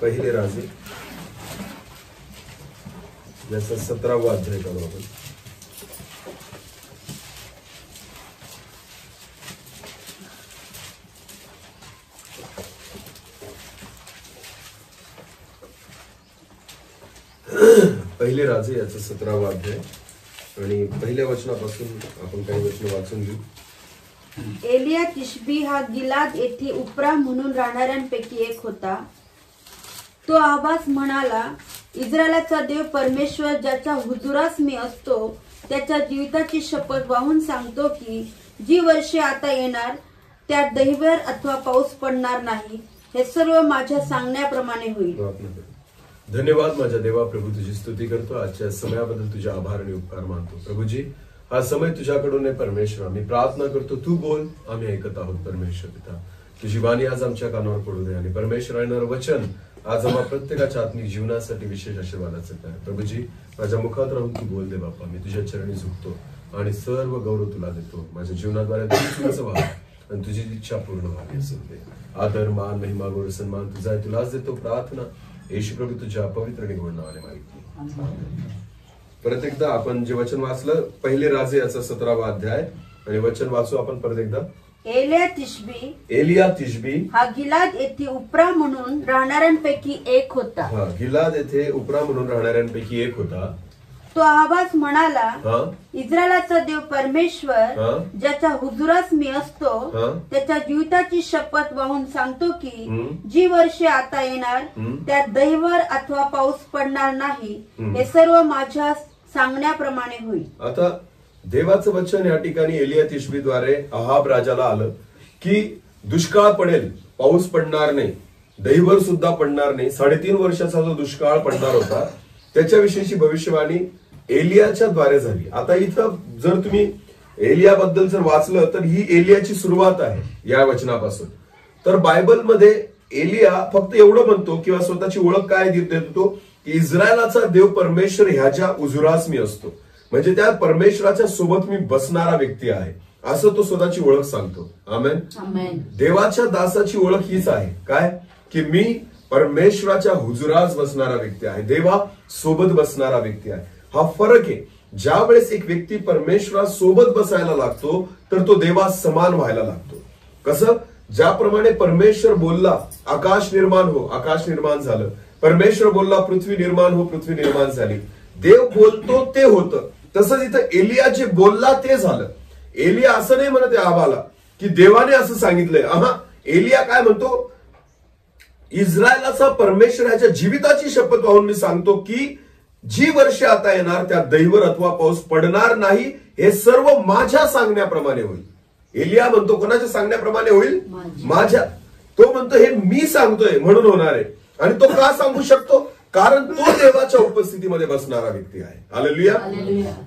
पहिले राजे याचा 17वा अध्याय करू आपण. पहिले राजे याचा 17वा अध्याय आणि पहिल्या वचनापासून आपण काही वचन वाचून घेऊ. एलिया तिशबी हा गिलाद येथे उपरा म्हणून राहणाऱ्यांपैकी एक होता. तो आवाज म्हणाला, इस्रायलाचा देव परमेश्वर ज्याच्या हुजुरास मी असतो त्याच्या जीविताची शपथ वाहून सांगतो की जी वर्षे आता येणार त्यात दहिवर अथवा पाऊस पडणार नाही. हे सर्व माझ्या सांगण्याप्रमाणे होईल. धन्यवाद माझ्या देवा प्रभू, तुझी स्तुती करतो. आजच्या समयाबद्दल तुझे आभार आणि उपकार मानतो. प्रभूजी, हा समय तुझ्याकडून आहे परमेश्वर. आम्ही प्रार्थना करतो, तू बोल, आम्ही ऐकत आहोत परमेश्वर पिता. तुझी वाणी आज आमच्या कानावर पडू दे आणि परमेश्वर येणार वचन आज आम्हा प्रत्येकाच्या आत्मिक जीवनासाठी विशेष आशीर्वादाचं आहे. प्रभूजी, माझ्या मुखात राहून तू बोल दे बाप्पा. मी तुझ्या चरणी झुकतो आणि सर्व गौरव तुला देतो. माझ्या जीवनाद्वारे तुझं व्हा आणि तुझी इच्छा पूर्ण व्हावी असेल दे. आदर, मान, महिमा, गौरव, सन्मान तुझा आहे. तुलाच देतो प्रार्थना येशू प्रभू तुझ्या पवित्र आणि गोड नावाने मागितली. परत एकदा आपण जे वचन वाचलं, पहिले राजे याचा 17वा अध्याय आणि वचन वाचू आपण परत एकदा. एलिया तिशबी हा गिलाद येथे उपरा म्हणून राहणाऱ्यांपैकी एक होता. गिलाद येथे उपरा म्हणून राहणाऱ्यांपैकी एक होता. तो आवाज म्हणाला, इस्रायलाचा देव परमेश्वर ज्याच्या हुजुरास मी असतो त्याच्या जीविताची शपथ वाहून सांगतो की जी वर्षे आता येणार त्यात दहिवर अथवा पाऊस पडणार नाही. हे सर्व माझ्या सांगण्याप्रमाणे होईल. आता देवाचं वचन या ठिकाणी एलिया तिशबीद्वारे अहाब राजाला आलं की दुष्काळ पडेल, पाऊस पडणार नाही, दहिवर सुद्धा पडणार नाही. 3.5 वर्षाचा जो दुष्काळ पडणार होता त्याच्याविषयीची भविष्यवाणी एलियाच्या द्वारे झाली. आता इथं जर तुम्ही एलियाबद्दल जर वाचलं तर ही एलियाची सुरुवात आहे या वचनापासून. तर बायबलमध्ये एलिया फक्त एवढं म्हणतो किंवा स्वतःची ओळख काय देतो की इस्रायलाचा देव परमेश्वर ह्याच्या हुजुरास मी असतो, म्हणजे त्या परमेश्वराच्या सोबत मी बसणारा व्यक्ती आहे असं तो स्वतःची ओळख सांगतो. आमेन. देवाच्या दासाची ओळख हीच आहे काय की मी परमेश्वराच्या हुजुरास बसणारा व्यक्ती आहे, देवा सोबत बसणारा व्यक्ती आहे. हा फरक आहे. ज्या वेळेस एक व्यक्ती परमेश्वरा सोबत बसायला लागतो तर तो देवा समान व्हायला लागतो. कसं? ज्याप्रमाणे परमेश्वर बोलला आकाश निर्माण हो, आकाश निर्माण झालं. परमेश्वर बोलला पृथ्वी निर्माण हो, पृथ्वी निर्माण झाली. देव बोलतो ते होतं. तसंच इथं एलिया जे बोलला ते झालं. एलिया असं नाही म्हणत आहे आबाला की देवाने असं सांगितलंय. एलिया काय म्हणतो, इस्रायलाचा परमेश्वराच्या जीविताची शपथ वाहून मी सांगतो की जी वर्षे आता येणार त्यात दहिवर अथवा पाऊस पडणार नाही. हे सर्व माझ्या सांगण्याप्रमाणे होईल. एलिया म्हणतो कोणाच्या सांगण्याप्रमाणे होईल? माझ्या. तो म्हणतो हे मी सांगतोय म्हणून होणार आहे. आणि तो का सांगू शकतो? कारण तो देवाच्या उपस्थितीमध्ये बसणारा व्यक्ती आहे. हालेलुया.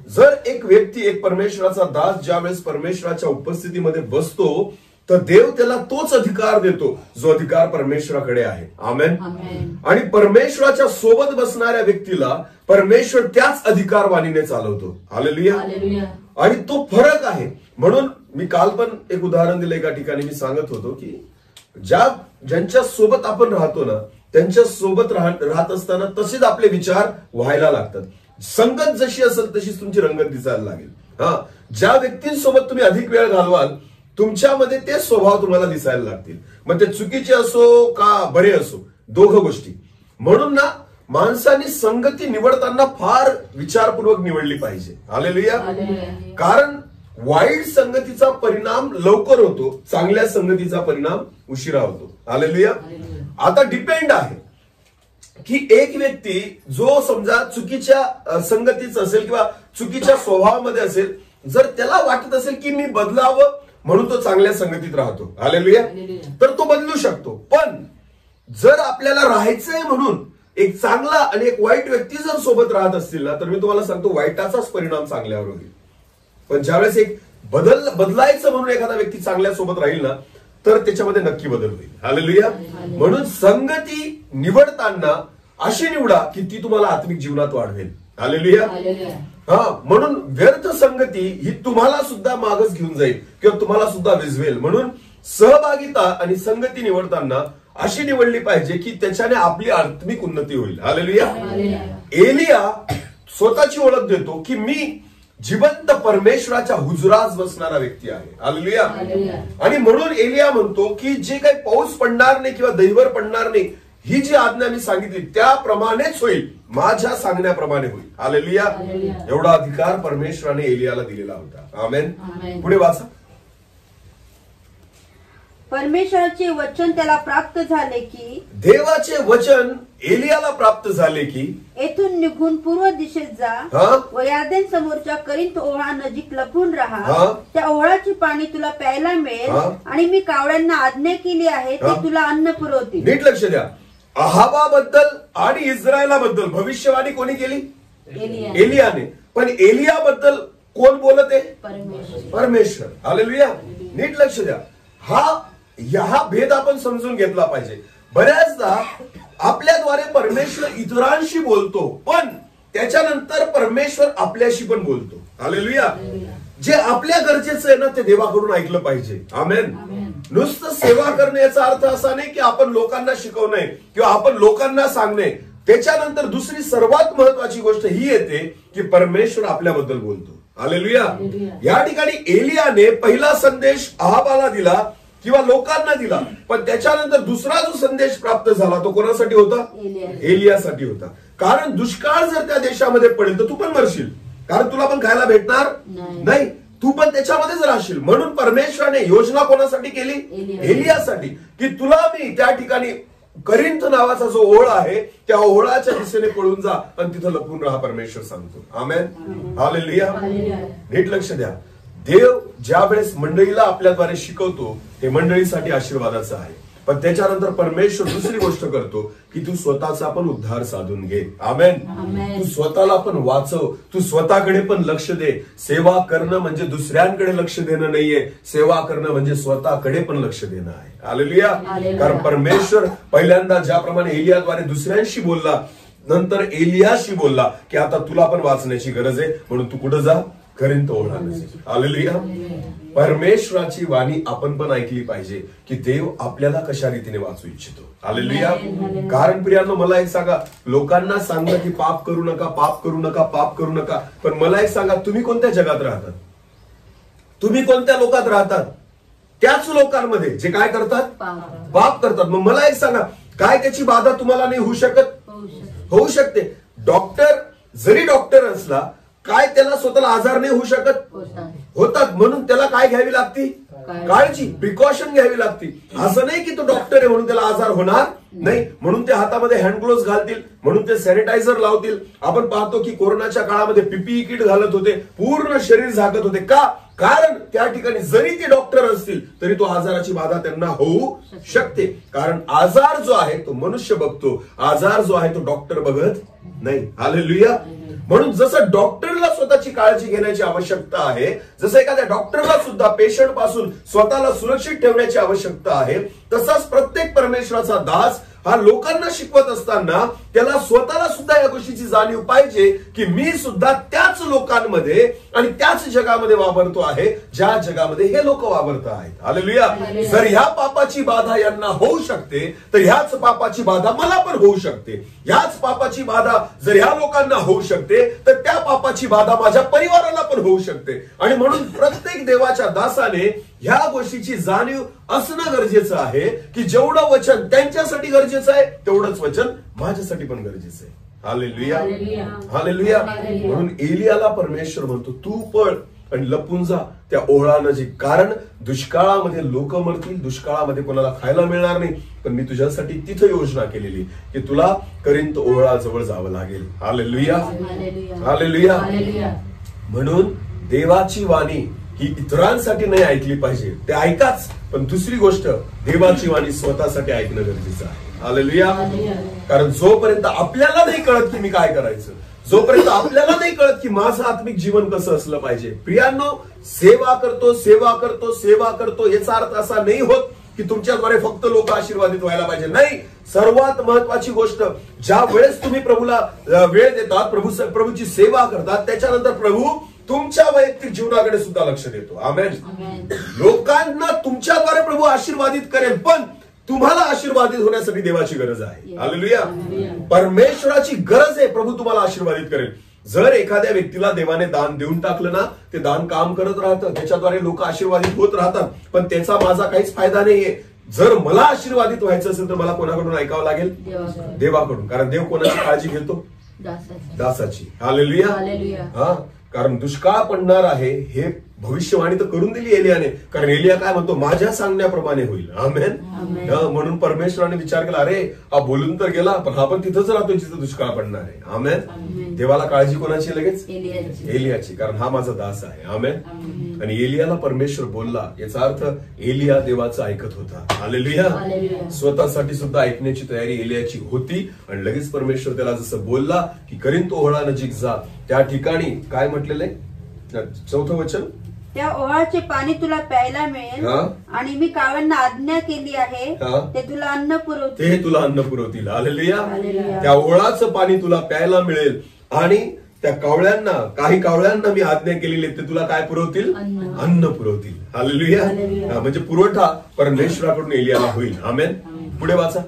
जर एक व्यक्ती, एक परमेश्वराचा दास ज्यावेळेस परमेश्वराच्या उपस्थितीमध्ये बसतो तर देव त्याला तोच अधिकार देतो जो अधिकार परमेश्वराकडे आहे. आमेन. आणि परमेश्वराच्या सोबत बसणाऱ्या व्यक्तीला परमेश्वर त्याच अधिकारवाणीने चालवतो. हालेलुया. आणि तो फरक आहे. म्हणून मी काल पण एक उदाहरण दिलं एका ठिकाणी. मी सांगत होतो की ज्यांच्या सोबत आपण राहतो ना त्यांच्या सोबत राहत असताना तसेच आपले विचार व्हायला लागतात. संगत जशी असेल तशीच तुमची रंगत दिसायला लागेल. ज्या व्यक्तींसोबत तुम्ही अधिक वेळ घालवाल तुमच्यामध्ये ते स्वभाव तुम्हाला दिसायला लागतील. मग ते चुकीचे असो का बरे असो, दोघं गोष्टी. म्हणून ना माणसाने संगती निवडताना फार विचारपूर्वक निवडली पाहिजे. हालेलुया. कारण वाईट संगतीचा परिणाम लवकर होतो, चांगल्या संगतीचा परिणाम उशिरा होतो. हालेलुया. आता डिपेंड आहे की एक व्यक्ती जो समजा चुकीच्या संगतीचा असेल किंवा चुकीच्या स्वभावामध्ये असेल, जर त्याला वाटत असेल की मी बदलावं म्हणून तो चांगल्या संगतीत राहतो. हालेलुया. तर तो बदलू शकतो. पण जर आपल्याला राहायचंय म्हणून एक चांगला आणि एक वाईट व्यक्ती जर सोबत राहत असतील ना तर मी तुम्हाला सांगतो वाईटाचाच परिणाम चांगल्यावर होईल. पण ज्यावेळेस एक बदलायचं म्हणून एखादा व्यक्ती चांगल्या सोबत राहील ना तर त्याच्यामध्ये नक्की बदल होईल. हालेलुया. म्हणून संगती निवडताना अशी निवडा की ती तुम्हाला आत्मिक जीवनात वाढवेल. हालेलुया. म्हणून व्यर्थ संगती ही तुम्हाला सुद्धा मागच घेऊन जाईल किंवा तुम्हाला सुद्धा विझवेल. म्हणून सहभागिता आणि संगती निवडताना अशी निवडली पाहिजे की त्याच्याने आपली आत्मिक उन्नती होईल. हालेलुया. एलिया स्वतःची ओळख देतो की मी जिवंत परमेश्वराच्या हुजुरात बसणारा व्यक्ती आहे. हालेलुया. आणि म्हणून एलिया म्हणतो की जे काही पाऊस पडणार नाही किंवा दैवर पडणार नाही, ही जी आज्ञा मी सांगितली त्याप्रमाणेच होईल, माझ्या सांगण्याप्रमाणे होईल. हालेलुया. एवढा अधिकार परमेश्वराने एलियाला दिलेला होता. आमेन. पुढे वाचा. परमेश्वराचे वचन त्याला प्राप्त झाले की, देवाचे वचन एलियाला प्राप्त झाले की, येथून निघून पूर्व दिशेत जा व यार्देन समोरच्या करिंथ ओढा नजीक लपून राहा. त्या ओढाची पाणी तुला प्यायला मिळेल आणि मी कावड्यांना आज्ञा केली आहे ते तुला अन्न पुरवतील. नीट लक्ष द्या. अहाबाबद्दल आणि इस्रायलाबद्दल भविष्यवाणी कोणी केली? एलियाने. पण एलियाबद्दल कोण बोलत आहे? परमेश्वर. हालेलुया. नीट लक्ष द्या. हा भेद आपण समजून घेतला पाहिजे. बऱ्याचदा आपल्याद्वारे परमेश्वर इतरांशी बोलतो, पण त्याच्यानंतर परमेश्वर आपल्याशी पण बोलतो. हालेलुया. जे आपल्या गरजेचं आहे ना ते देवाकडून ऐकलं पाहिजे. आमेन. नुसतं सेवा करणे याचा अर्थ असा नाही की आपण लोकांना शिकवणे किंवा आपण लोकांना सांगणे. त्याच्यानंतर दुसरी सर्वात महत्वाची गोष्ट ही येते की परमेश्वर आपल्याबद्दल बोलतो. हालेलुया. या ठिकाणी एलियाने पहिला संदेश अहाबाला दिला किंवा लोकांना दिला, पण त्याच्यानंतर दुसरा जो संदेश प्राप्त झाला तो कोणासाठी होता? एलियासाठी होता. कारण दुष्काळ जर त्या देशामध्ये पडेल तर तू पण मरशील, कारण तुला पण खायला भेटणार नाही, तू पण त्याच्यामध्येच राहशील. म्हणून परमेश्वराने योजना कोणासाठी केली? एलियासाठी, की तुला मी त्या ठिकाणी करिंथ नावाचा जो ओळ आहे त्या ओळाच्या दिशेने पळून जा आणि तिथं लपून राहा, परमेश्वर सांगतो. आमेन. हालेलुया. नीट लक्ष द्या. देव ज्या वेळेस मंडळीला आपल्याद्वारे शिकवतो ते मंडळीसाठी आशीर्वादाचं आहे, पण त्याच्यानंतर परमेश्वर दुसरी गोष्ट करतो की तू स्वतःचा पण उद्धार साधून घे. आमेन. तू स्वतःला पण वाचव, तू स्वतःकडे पण लक्ष दे. सेवा करणं म्हणजे दुसऱ्यांकडे लक्ष देणं नाहीये, सेवा करणं म्हणजे स्वतःकडे पण लक्ष देणं आहे. हालेलुया. कारण परमेश्वर पहिल्यांदा ज्याप्रमाणे एलियाद्वारे दुसऱ्यांशी बोलला, नंतर एलियाशी बोलला की आता तुला पण वाचण्याची गरज आहे, म्हणून तू कुठं जा? करिंथ ओढा नजीक. हालेलुया. परमेश्वराची वाणी आपण पण ऐकली पाहिजे की देव आपल्याला कशा रीतीने वाचू इच्छितो. हालेलुया. कारण प्रियांनो, मला एक सांगा, लोकांना सांगा की पाप करू नका, पाप करू नका, पाप करू नका, पण मला एक सांगा, तुम्ही कोणत्या जगात राहतात? तुम्ही कोणत्या लोकात राहतात? त्याच लोकांमध्ये जे काय करतात? पाप करतात. मग मला एक सांगा, काय त्याची बाधा तुम्हाला नाही होऊ शकत? होऊ शकते. डॉक्टर जरी डॉक्टर असला, काय त्याला स्वतःला आजार नाही होऊ शकत? होतात. म्हणून त्याला काय घ्यावी लागती? काळजी, प्रिकॉशन घ्यावी लागती. असं नाही की तो डॉक्टर आहे म्हणून त्याला आजार होणार नाही, म्हणून ते हातामध्ये हँड ग्लोव्ह घालतील, म्हणून ते सॅनिटायझर लावतील. आपण पाहतो की कोरोनाच्या काळामध्ये पीपीई किट घालत होते, पूर्ण शरीर झाकत होते. का? कारण त्या ठिकाणी जरी ते डॉक्टर असतील तरी तो आजाराची बाधा त्यांना होऊ शकते. कारण आजार जो आहे तो मनुष्य बघतो, आजार जो आहे तो डॉक्टर बघत नाही. हालेलुया. म्हणून जसं डॉक्टरला स्वतःची काळजी घेण्याची आवश्यकता आहे, जसं एखाद्या डॉक्टरला सुद्धा पेशंट पासून स्वतःला सुरक्षित ठेवण्याची आवश्यकता आहे, तसाच प्रत्येक परमेश्वराचा दास हा लोकांना शिकवत असताना त्याला स्वतःला सुद्धा या गोष्टीची जाणीव पाहिजे की मी सुद्धा त्याच लोकांमध्ये आणि त्याच जगामध्ये वावरतो आहे ज्या जगामध्ये हे लोक वावरत आहेत. हालेलुया. जर ह्या पापाची बाधा यांना होऊ शकते तर ह्याच पापाची बाधा मला पण होऊ शकते. ह्याच पापाची बाधा जर ह्या लोकांना होऊ शकते तर त्या पापाची बाधा माझ्या परिवाराला पण होऊ शकते. आणि म्हणून प्रत्येक देवाच्या दासाने ह्या गोष्टीची जाणीव असणं गरजेचं आहे की जेवढं वचन त्यांच्यासाठी गरजेचं आहे तेवढंच वचन माझ्यासाठी पण गरजेचं आहे. हालेलुया. हालेलुया. म्हणून एलियाला परमेश्वर म्हणतो तू पळ आणि लपून जा त्या ओळा नजीक, कारण दुष्काळामध्ये लोक मरतील, दुष्काळामध्ये कोणाला खायला मिळणार नाही, पण मी तुझ्यासाठी तिथं योजना केलेली की तुला करिंथ ओळा जवळ जावं लागेल. हालेलुया. हालेलुया. म्हणून देवाची वाणी ही इतरांसाठी नाही ऐकली पाहिजे, ते ऐकाच, पण दुसरी गोष्ट देवाची वाणी स्वतःसाठी ऐकणं गरजेचं आहे. हालेलुया. कारण जोपर्यंत आपल्याला नाही कळत की मी काय करायचं, जोपर्यंत आपल्याला नाही कळत की माझं आत्मिक जीवन कसं असलं पाहिजे, प्रियांनो, सेवा करतो सेवा करतो सेवा करतो याचा अर्थ असा नाही होत की तुमच्याद्वारे फक्त लोक आशीर्वादित व्हायला पाहिजे. नाही, सर्वात महत्वाची गोष्ट, ज्या वेळेस तुम्ही प्रभूला वेळ देतात, प्रभूची सेवा करतात, त्याच्यानंतर प्रभू तुमच्या वैयक्तिक जीवनाकडे सुद्धा लक्ष देतो. आमेन. लोकांना तुमच्याद्वारे प्रभू आशीर्वादित करेल, पण तुम्हाला आशीर्वादित होण्यासाठी देवाची गरज आहे. हालेलुया. परमेश्वराची गरज आहे, प्रभू तुम्हाला आशीर्वादित करेल. जर एखाद्या व्यक्तीला देवाने दान देऊन टाकलं ना, ते दान काम करत राहतं, त्याच्याद्वारे लोक आशीर्वादित होत राहतात, पण त्याचा माझा काहीच फायदा नाहीये. जर मला आशीर्वादित व्हायचं असेल तर मला कोणाकडून ऐकावं लागेल? देवाकडून. कारण देव कोणाची काळजी घेतो? दासाची. हालेलुया. हा, कारण दुष्काळ पडणार आहे हे भविष्यवाणी तर करून दिली एलियाने. कारण एलिया काय म्हणतो? माझ्या सांगण्याप्रमाणे होईल. आमेन. म्हणून परमेश्वराने विचार केला, अरे हा बोलून तर गेला, पण हा पण तिथंच राहतो जिथं दुष्काळ पडणार आहे. आमेन. देवाला काळजी कोणाची? लगेच एलियाची. कारण हा माझा दास आहे. आमेन. आणि एलियाला परमेश्वर बोलला, याचा अर्थ एलिया देवाचं ऐकत होता. हालेलुया. स्वतःसाठी सुद्धा ऐकण्याची तयारी एलियाची होती. आणि लगेच परमेश्वर त्याला जसं बोलला की करीन तो ओहळा नजीक जा, त्या ठिकाणी काय म्हटलेलं आहे? 4थं वचन, त्या ओहाळाचे पाणी तुला प्यायला मिळेल आणि मी कावळ्यांना आज्ञा केली आहे ते तुला अन्न पुरवतील. हालेलुया. त्या ओहाळाचं पाणी तुला प्यायला मिळेल आणि त्या कावळ्यांना, काही कावळ्यांना मी आज्ञा केलेली ते तुला काय पुरवतील? अन्न पुरवतील. हालेलुया. म्हणजे पुरवठा परमेश्वराकडून एलियाला होईल. आमेन. पुढे वाचा.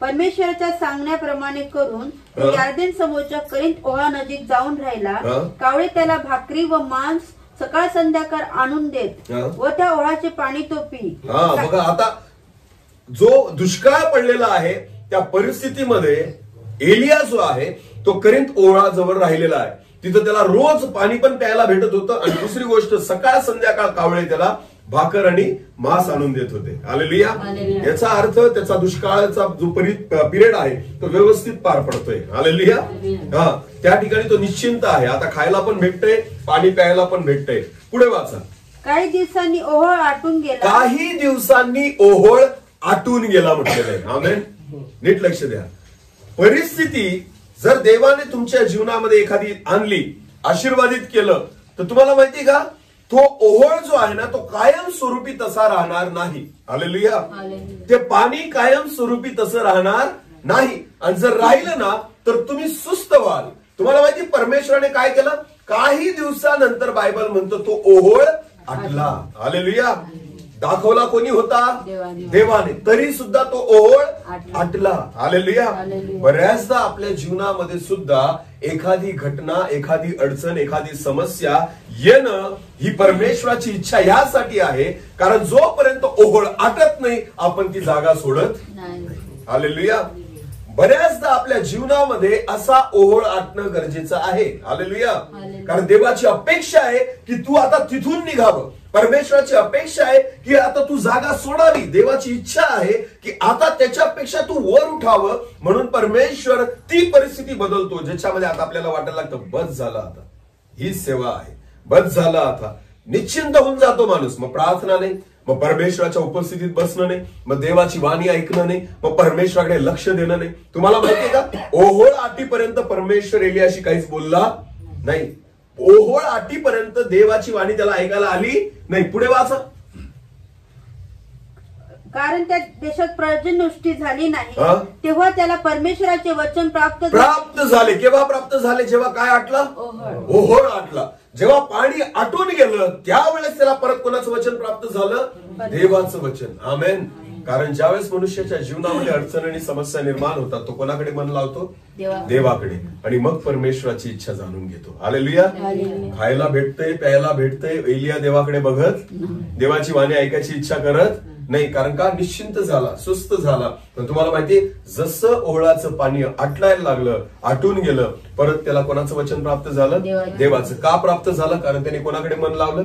परमेश्वराच्या सांगण्याप्रमाणे करून यार्देन समोरच्या करिंथ ओहळा नजीक जाऊन राहिला. कावळे त्याला भाकरी व मांस सकाळ संध्याकाळ आणून देत व त्या ओहळाचे पाणी तो पी. बघा, आता जो दुष्काळ पडलेला आहे त्या परिस्थितीमध्ये एलिया जो आहे तो करिंथ ओहळा जवळ राहिलेला आहे. तिथं त्याला रोज पाणी पण प्यायला भेटत होतं. आणि दुसरी गोष्ट, सकाळ संध्याकाळ कावळे त्याला भाकर आणि मांस आणून देत होते. हालेलुया. याचा अर्थ त्याचा दुष्काळाचा जो पिरियड आहे तो व्यवस्थित पार पडतोय. हालेलुया. हा, त्या ठिकाणी तो निश्चिंत आहे. आता खायला पण भेटतंय, पाणी प्यायला पण भेटतंय. पुढे वाचा. काही दिवसांनी ओहोळ आटून गेला. काही दिवसांनी ओहोळ आटून गेला म्हटलेलं आहे. आमेन. नीट लक्ष द्या. परिस्थिती जर देवाने तुमच्या जीवनामध्ये एखादी आणली, आशीर्वादित केलं, तर तुम्हाला माहिती का, तो ओहोळ जो आहे ना तो कायम स्वरूपी तसा राहणार नाही. हालेलुया. ते पाणी कायम स्वरूपी तसं राहणार नाही. आणि जर राहिलं ना तर तुम्ही सुस्त व्हाल. तुम्हाला माहिती परमेश्वराने काय केलं? काही दिवसानंतर बायबल म्हणतो तो ओहोळ आटला. हालेलुया. दाखवला कोणी होता? देवाने. तरी सुद्धा तो ओहोळ आटला. हालेलुया. बऱ्याचदा आपल्या जीवनामध्ये सुद्धा एखादी घटना, एखादी अडचण, एखादी समस्या येणं ही परमेश्वराची इच्छा यासाठी आहे, कारण जोपर्यंत ओहोळ आटत नाही आपण ती जागा सोडत नाही. हालेलुया. बऱ्याचदा आपल्या जीवनामध्ये असा ओहोळ आटणं गरजेचं आहे. हालेलुया. कारण देवाची अपेक्षा आहे की तू आता तिथून निघावं. परमेश्वराची अपेक्षा आहे की आता तू जागा सोडावी. देवाची इच्छा आहे की आता त्याच्यापेक्षा तू वर उठावं. म्हणून परमेश्वर ती परिस्थिती बदलतो ज्याच्यामध्ये आता आपल्याला वाटायला लागतं बस झालं, आता ही सेवा आहे, बस झालं, आता निश्चिंत होऊन जातो माणूस. मग प्रार्थना नाही, मग परमेश्वराच्या उपस्थितीत बसणं नाही, मग देवाची वाणी ऐकणं नाही, मग परमेश्वराकडे लक्ष देणं नाही. तुम्हाला माहितीये का, ओहोळ आटीपर्यंत परमेश्वर एलियाशी काहीच बोलला नाही. ओहोळ आटीपर्यंत देवाची वाणी त्याला ऐकायला आली नाही. पुढे वाचा. कारण त्या देशात पर्जन्यवृष्टी झाली नाही तेव्हा त्याला परमेश्वराचे वचन प्राप्त झाले. केव्हा प्राप्त झाले? जेव्हा काय आटला? ओहोळ आटला. जेव्हा पाणी आटून गेलं त्यावेळेस त्याला परत कोणाचं वचन प्राप्त झालं? देवाचं वचन. आमेन. कारण ज्यावेळेस मनुष्याच्या जीवनामध्ये अडचण आणि समस्या निर्माण होतात तो कोणाकडे मन लावतो? देवाकडे. आणि मग परमेश्वराची इच्छा जाणून घेतो. हालेलुया. खायला भेटतंय, प्यायला भेटतंय, एलिया देवाकडे बघत, देवाची वाणी ऐकायची इच्छा करत नाही. कारण का? निश्चिंत झाला, सुस्त झाला. पण तुम्हाला माहिती, जसं ओहळाचं पाणी आटलायला लागलं, आटून गेलं, परत त्याला कोणाचं वचन प्राप्त झालं? देवाचं. का प्राप्त झालं? कारण त्याने कोणाकडे मन लावलं?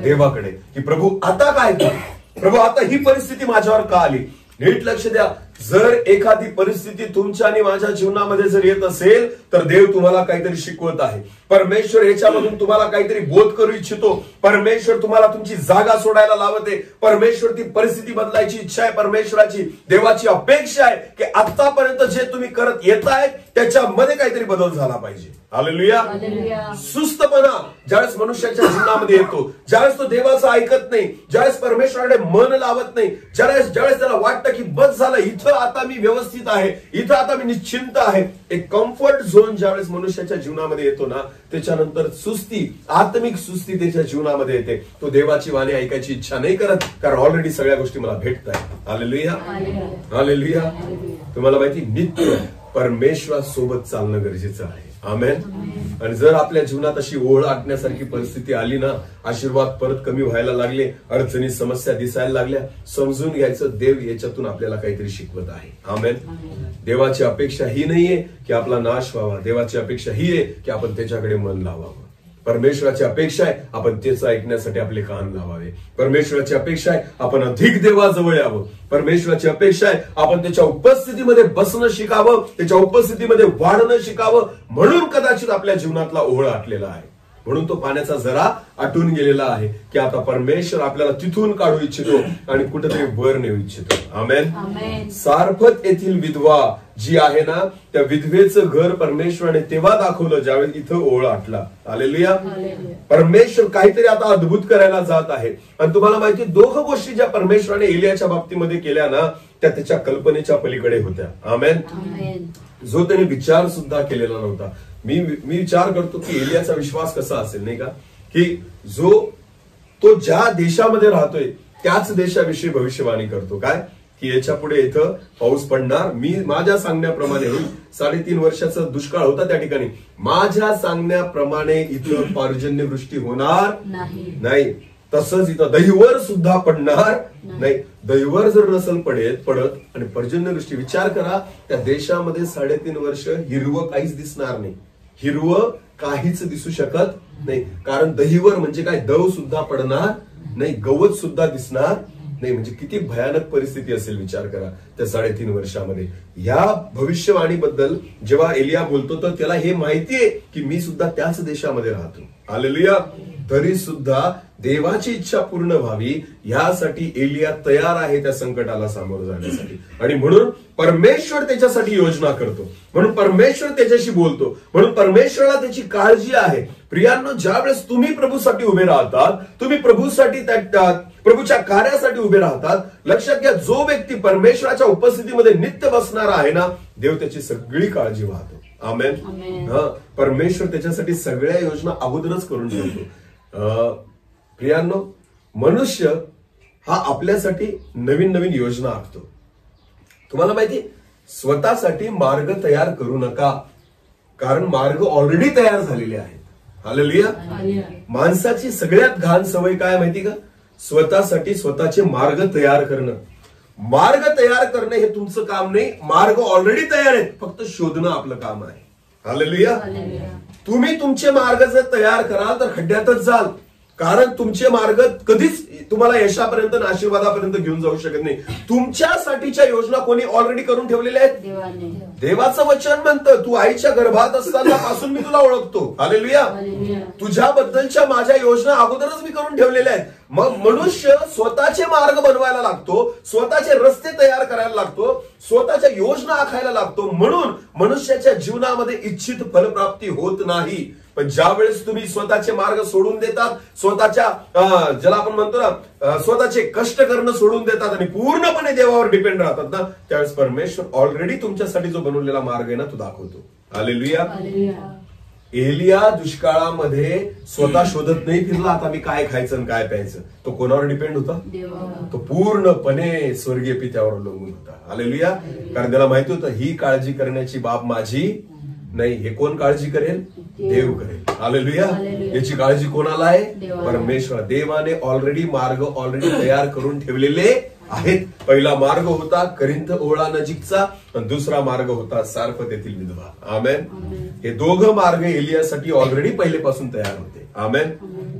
देवाकडे. की प्रभू आता काय कर? प्रभू आता ही परिस्थिती माझ्यावर का आली? नीट लक्ष द्या. जर एखादी परिस्थिती तुमच्या आणि माझ्या जीवनामध्ये जर येत असेल तर देव तुम्हाला काहीतरी शिकवत आहे. परमेश्वर याच्यामधून तुम्हाला काहीतरी बोध करू इच्छितो. परमेश्वर तुम्हाला तुमची जागा सोडायला लावते. परमेश्वर ती परिस्थिती बदलायची इच्छा आहे परमेश्वराची. देवाची अपेक्षा आहे की आतापर्यंत जे तुम्ही करत येताय त्याच्यामध्ये काहीतरी बदल झाला पाहिजे. हालेलुया. सुस्तपणा ज्यावेळेस मनुष्याच्या जीवनामध्ये येतो, ज्यावेळेस तो देवाचं ऐकत नाही, ज्यावेळेस परमेश्वराकडे मन लावत नाही, ज्यावेळेस त्याला वाटतं की बस झालं, इथं आता मी व्यवस्थित आहे, इथं आता मी निश्चिंत आहे. एक कम्फर्ट झोन ज्यावेळेस मनुष्याच्या जीवनामध्ये येतो ना, त्याच्यानंतर सुस्ती, आत्मिक सुस्ती त्याच्या जीवनामध्ये येते. तो देवाची वाणी ऐकायची इच्छा नाही करत, कारण ऑलरेडी सगळ्या गोष्टी मला भेटत आहेत. Hallelujah, hallelujah. तुम्हाला माहिती, नित्य परमेश्वरासोबत चालणं गरजेचं आहे. आमेन. आणि जर आपल्या जीवनात अशी ओळ आटण्यासारखी परिस्थिती आली ना, आशीर्वाद परत कमी व्हायला लागले, अडचणी समस्या दिसायला लागल्या, समजून घ्यायचं देव याच्यातून आपल्याला काहीतरी शिकवत आहे. आमेन. देवाची अपेक्षा ही नाहीये की आपला नाश व्हावा, देवाची अपेक्षा ही आहे की आपण त्याच्याकडे मन लावावं. परमेश्वराची अपेक्षा आहे आपण तेच ऐकण्यासाठी आपले कान लावावे. परमेश्वराची अपेक्षा आहे आपण अधिक देवाजवळ यावं. परमेश्वराची अपेक्षा आहे आपण त्याच्या उपस्थितीमध्ये बसणं शिकावं, त्याच्या उपस्थितीमध्ये वाढणं शिकावं. म्हणून कदाचित आपल्या जीवनातला ओळ आटलेला आहे, म्हणून तो पाण्याचा जरा आटून गेलेला आहे की आता परमेश्वर आपल्याला तिथून काढू इच्छितो आणि कुठेतरी वर नेऊ इच्छितो. आमेन. सारफत येथील विधवा जी आहे ना, त्या विधवेचं घर परमेश्वराने तेव्हा दाखवलं ज्यावेळी इथं ओळ आटला. हालेलुया. परमेश्वर काहीतरी आता अद्भुत करायला जात आहे. आणि तुम्हाला माहिती, दोघं गोष्टी ज्या परमेश्वराने एलियाच्या बाबतीमध्ये केल्या ना, त्या त्याच्या कल्पनेच्या पलीकडे होत्या. आमेन. जो त्याने विचार सुद्धा केलेला नव्हता. मी विचार करतो की एलियाचा विश्वास कसा असेल, नाही का, की तो ज्या देशामध्ये राहतोय त्याच देशाविषयी भविष्यवाणी करतो. काय की याच्या पुढे इथं पाऊस पडणार, मी माझ्या सांगण्याप्रमाणे होईल. 3.5 वर्षाचा दुष्काळ होता त्या ठिकाणी. माझ्या सांगण्याप्रमाणे इथं पर्जन्यवृष्टी होणार नाही. तसंच इथं दहीवर सुद्धा पडणार नाही. दहीवर जर नसल पडत आणि पर्जन्यवृष्टी, विचार करा, त्या देशामध्ये 3.5 वर्ष हिरवं काहीच दिसणार नाही. हिरवं काहीच दिसू शकत नाही, कारण दहीवर म्हणजे काय, दव सुद्धा पडणार नाही, गवत सुद्धा दिसणार नाही. म्हणजे किती भयानक परिस्थिती असेल विचार करा त्या 3.5 वर्षामध्ये. या भविष्यवाणीबद्दल जेव्हा एलिया बोलतो तर त्याला हे माहितीये की मी सुद्धा त्याच देशामध्ये राहतो. हालेलुया. तरी सुद्धा देवाची इच्छा पूर्ण व्हावी यासाठी एलिया तयार आहे त्या संकटाला सामोरं जाण्यासाठी. आणि म्हणून परमेश्वर त्याच्यासाठी योजना करतो, म्हणून परमेश्वर त्याच्याशी बोलतो, म्हणून परमेश्वराला त्याची काळजी आहे. प्रियांनो, ज्यावेळेस तुम्ही प्रभूसाठी उभे राहतात, तुम्ही प्रभूसाठी प्रभूच्या कार्यासाठी उभे राहतात, लक्षात घ्या, जो व्यक्ती परमेश्वराच्या उपस्थितीमध्ये नित्य बसणारा आहे ना, देव त्याची सगळी काळजी वाहतो. आमेन. परमेश्वर त्याच्यासाठी सगळ्या योजना अगोदरच करून ठेवतो. प्रियांनो, मनुष्य हा आपल्यासाठी नवीन नवीन योजना आखतो. तुम्हाला माहिती, स्वतःसाठी मार्ग तयार करू नका, कारण मार्ग ऑलरेडी तयार झालेले आहेत. हालेलुया. माणसाची सगळ्यात घाण सवय काय माहिती का, स्वतःसाठी स्वतःचे मार्ग तयार करणं. मार्ग तयार करणं हे तुमचं काम नाही, मार्ग ऑलरेडी तयार आहेत, फक्त शोधणं आपलं काम आहे. हालेलुया. तुम्ही तुमचे मार्ग जर तयार कराल तर खड्ड्यातच जाल, कारण तुमचे मार्ग कधीच तुम्हाला यशापर्यंत आणि आशीर्वादापर्यंत घेऊन जाऊ शकत नाही. तुमच्यासाठीच्या योजना कोणी ऑलरेडी करून ठेवलेल्या आहेत. देवाचं वचन म्हणतं, तू आईच्या गर्भात असताना पासून मी तुला ओळखतो. हालेलुया. तुझ्याबद्दलच्या माझ्या योजना अगोदरच मी करून ठेवलेल्या आहेत. मग मनुष्य स्वतःचे मार्ग बनवायला लागतो, स्वतःचे रस्ते तयार करायला लागतो, स्वतःच्या योजना आखायला लागतो. म्हणून मनुष्याच्या जीवनामध्ये इच्छित फलप्राप्ती होत नाही. पण ज्या वेळेस तुम्ही स्वतःचे मार्ग सोडून देतात, स्वतःच्या ज्याला आपण म्हणतो ना, स्वतःचे कष्ट करणं सोडून देतात आणि पूर्णपणे देवावर डिपेंड राहतात ना, त्यावेळेस परमेश्वर ऑलरेडी तुमच्यासाठी जो बनवलेला मार्ग आहे ना, तो दाखवतो. हालेलुया. एलिया दुष्काळामध्ये स्वतः शोधत नाही फिरला, आता मी काय खायचं आणि काय प्यायचं. तो कोणावर डिपेंड होता, तो पूर्णपणे स्वर्गीय पित्यावर अवलंबून होता. हालेलुया. कारण त्याला माहिती होतं ही काळजी करण्याची बाब माझी नाही, हे कोण काळजी करेल, देव करेल. हालेलुया. याची काळजी कोणाला आहे, परमेश्वर. देवाने ऑलरेडी मार्ग ऑलरेडी तयार करून ठेवलेले आहेत. पहिला मार्ग होता करिंथ ओळा नजीकचा आणि दुसरा मार्ग होता सारफत येथील विधवा. आमेन. हे दोघं मार्ग एलियासाठी ऑलरेडी पहिलेपासून तयार होते. आमेन.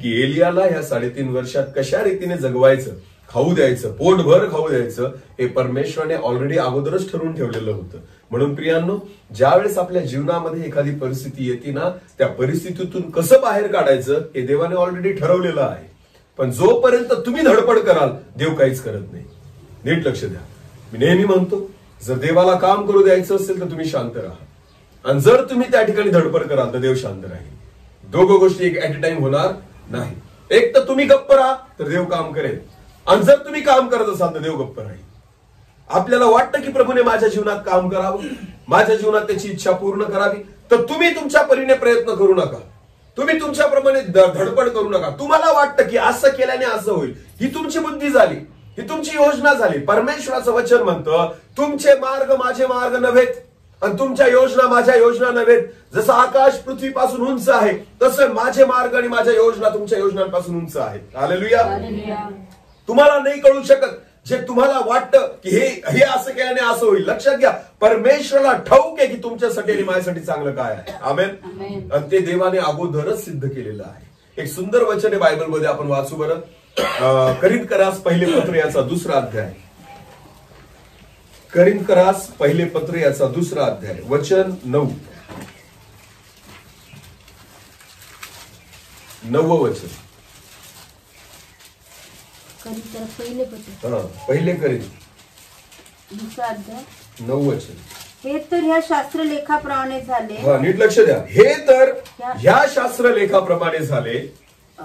की एलियाला या 3.5 वर्षात कशा रीतीने जगवायचं, खाऊ द्यायचं, पोटभर खाऊ द्यायचं, हे परमेश्वराने ऑलरेडी अगोदरच ठरवून ठेवलेलं होतं. म्हणून प्रियांनो, ज्यावेळेस आपल्या जीवनामध्ये एखादी परिस्थिती येते ना, त्या परिस्थितीतून कसं बाहेर काढायचं हे देवाने ऑलरेडी ठरवलेलं आहे. पण जोपर्यंत तुम्ही धडपड कराल, देव काहीच करत नाही. नीट लक्ष द्या. मी नेहमी म्हणतो, जर देवाला काम करू द्यायचं असेल तर तुम्ही शांत राहा, आणि जर तुम्ही त्या ठिकाणी धडपड कराल तर देव शांत राहील. दोघं गोष्टी एक ऍट अ टाइम होणार नाही. एक तर तुम्ही गप्प राहा तर देव काम करेल, आणि जर तुम्ही काम करत असाल तर देव गप्प राहील. आपल्याला वाटतं की प्रभूने माझ्या जीवनात काम करावं, माझ्या जीवनात त्याची इच्छा पूर्ण करावी, तर तुम्ही तुमच्या परीने प्रयत्न करू नका, तुम्ही तुमच्याप्रमाणे धडपड करू नका. तुम्हाला वाटतं की असं केल्याने असं होईल, ही तुमची बुद्धी झाली, ही तुमची योजना झाली. परमेश्वराचं वचन म्हणतं तुमचे मार्ग माझे मार्ग नव्हेत आणि तुमच्या योजना माझ्या योजना नव्हेत. जसं आकाश पृथ्वीपासून उंच आहे तसं माझे मार्ग आणि माझ्या योजना तुमच्या योजनांपासून उंच आहेत. हालेलुया. तुम्हाला नाही कळू शकत, जे तुम्हाला वाटतं की हे असं केल्याने असं होईल, लक्षात घ्या परमेश्वराला ठाऊक आहे की तुमच्यासाठी आणि माझ्यासाठी चांगलं काय आहे. आमेन. आणि ते देवाने अगोदरच सिद्ध केलेलं आहे. एक सुंदर वचन आहे बायबलमध्ये, आपण वाचू बरं. करिंथकरास पहिले पत्र याचा 2रा अध्याय. करिंथकरास पहिले पत्र याचा 2रा अध्याय वचन 9 वचन. पहिले करिंथ 2रा अध्याय 9 वचन. हे तर ह्या शास्त्रलेखाप्रमाणे झाले. नीट लक्ष द्या. हे तर ह्या शास्त्रलेखाप्रमाणे झाले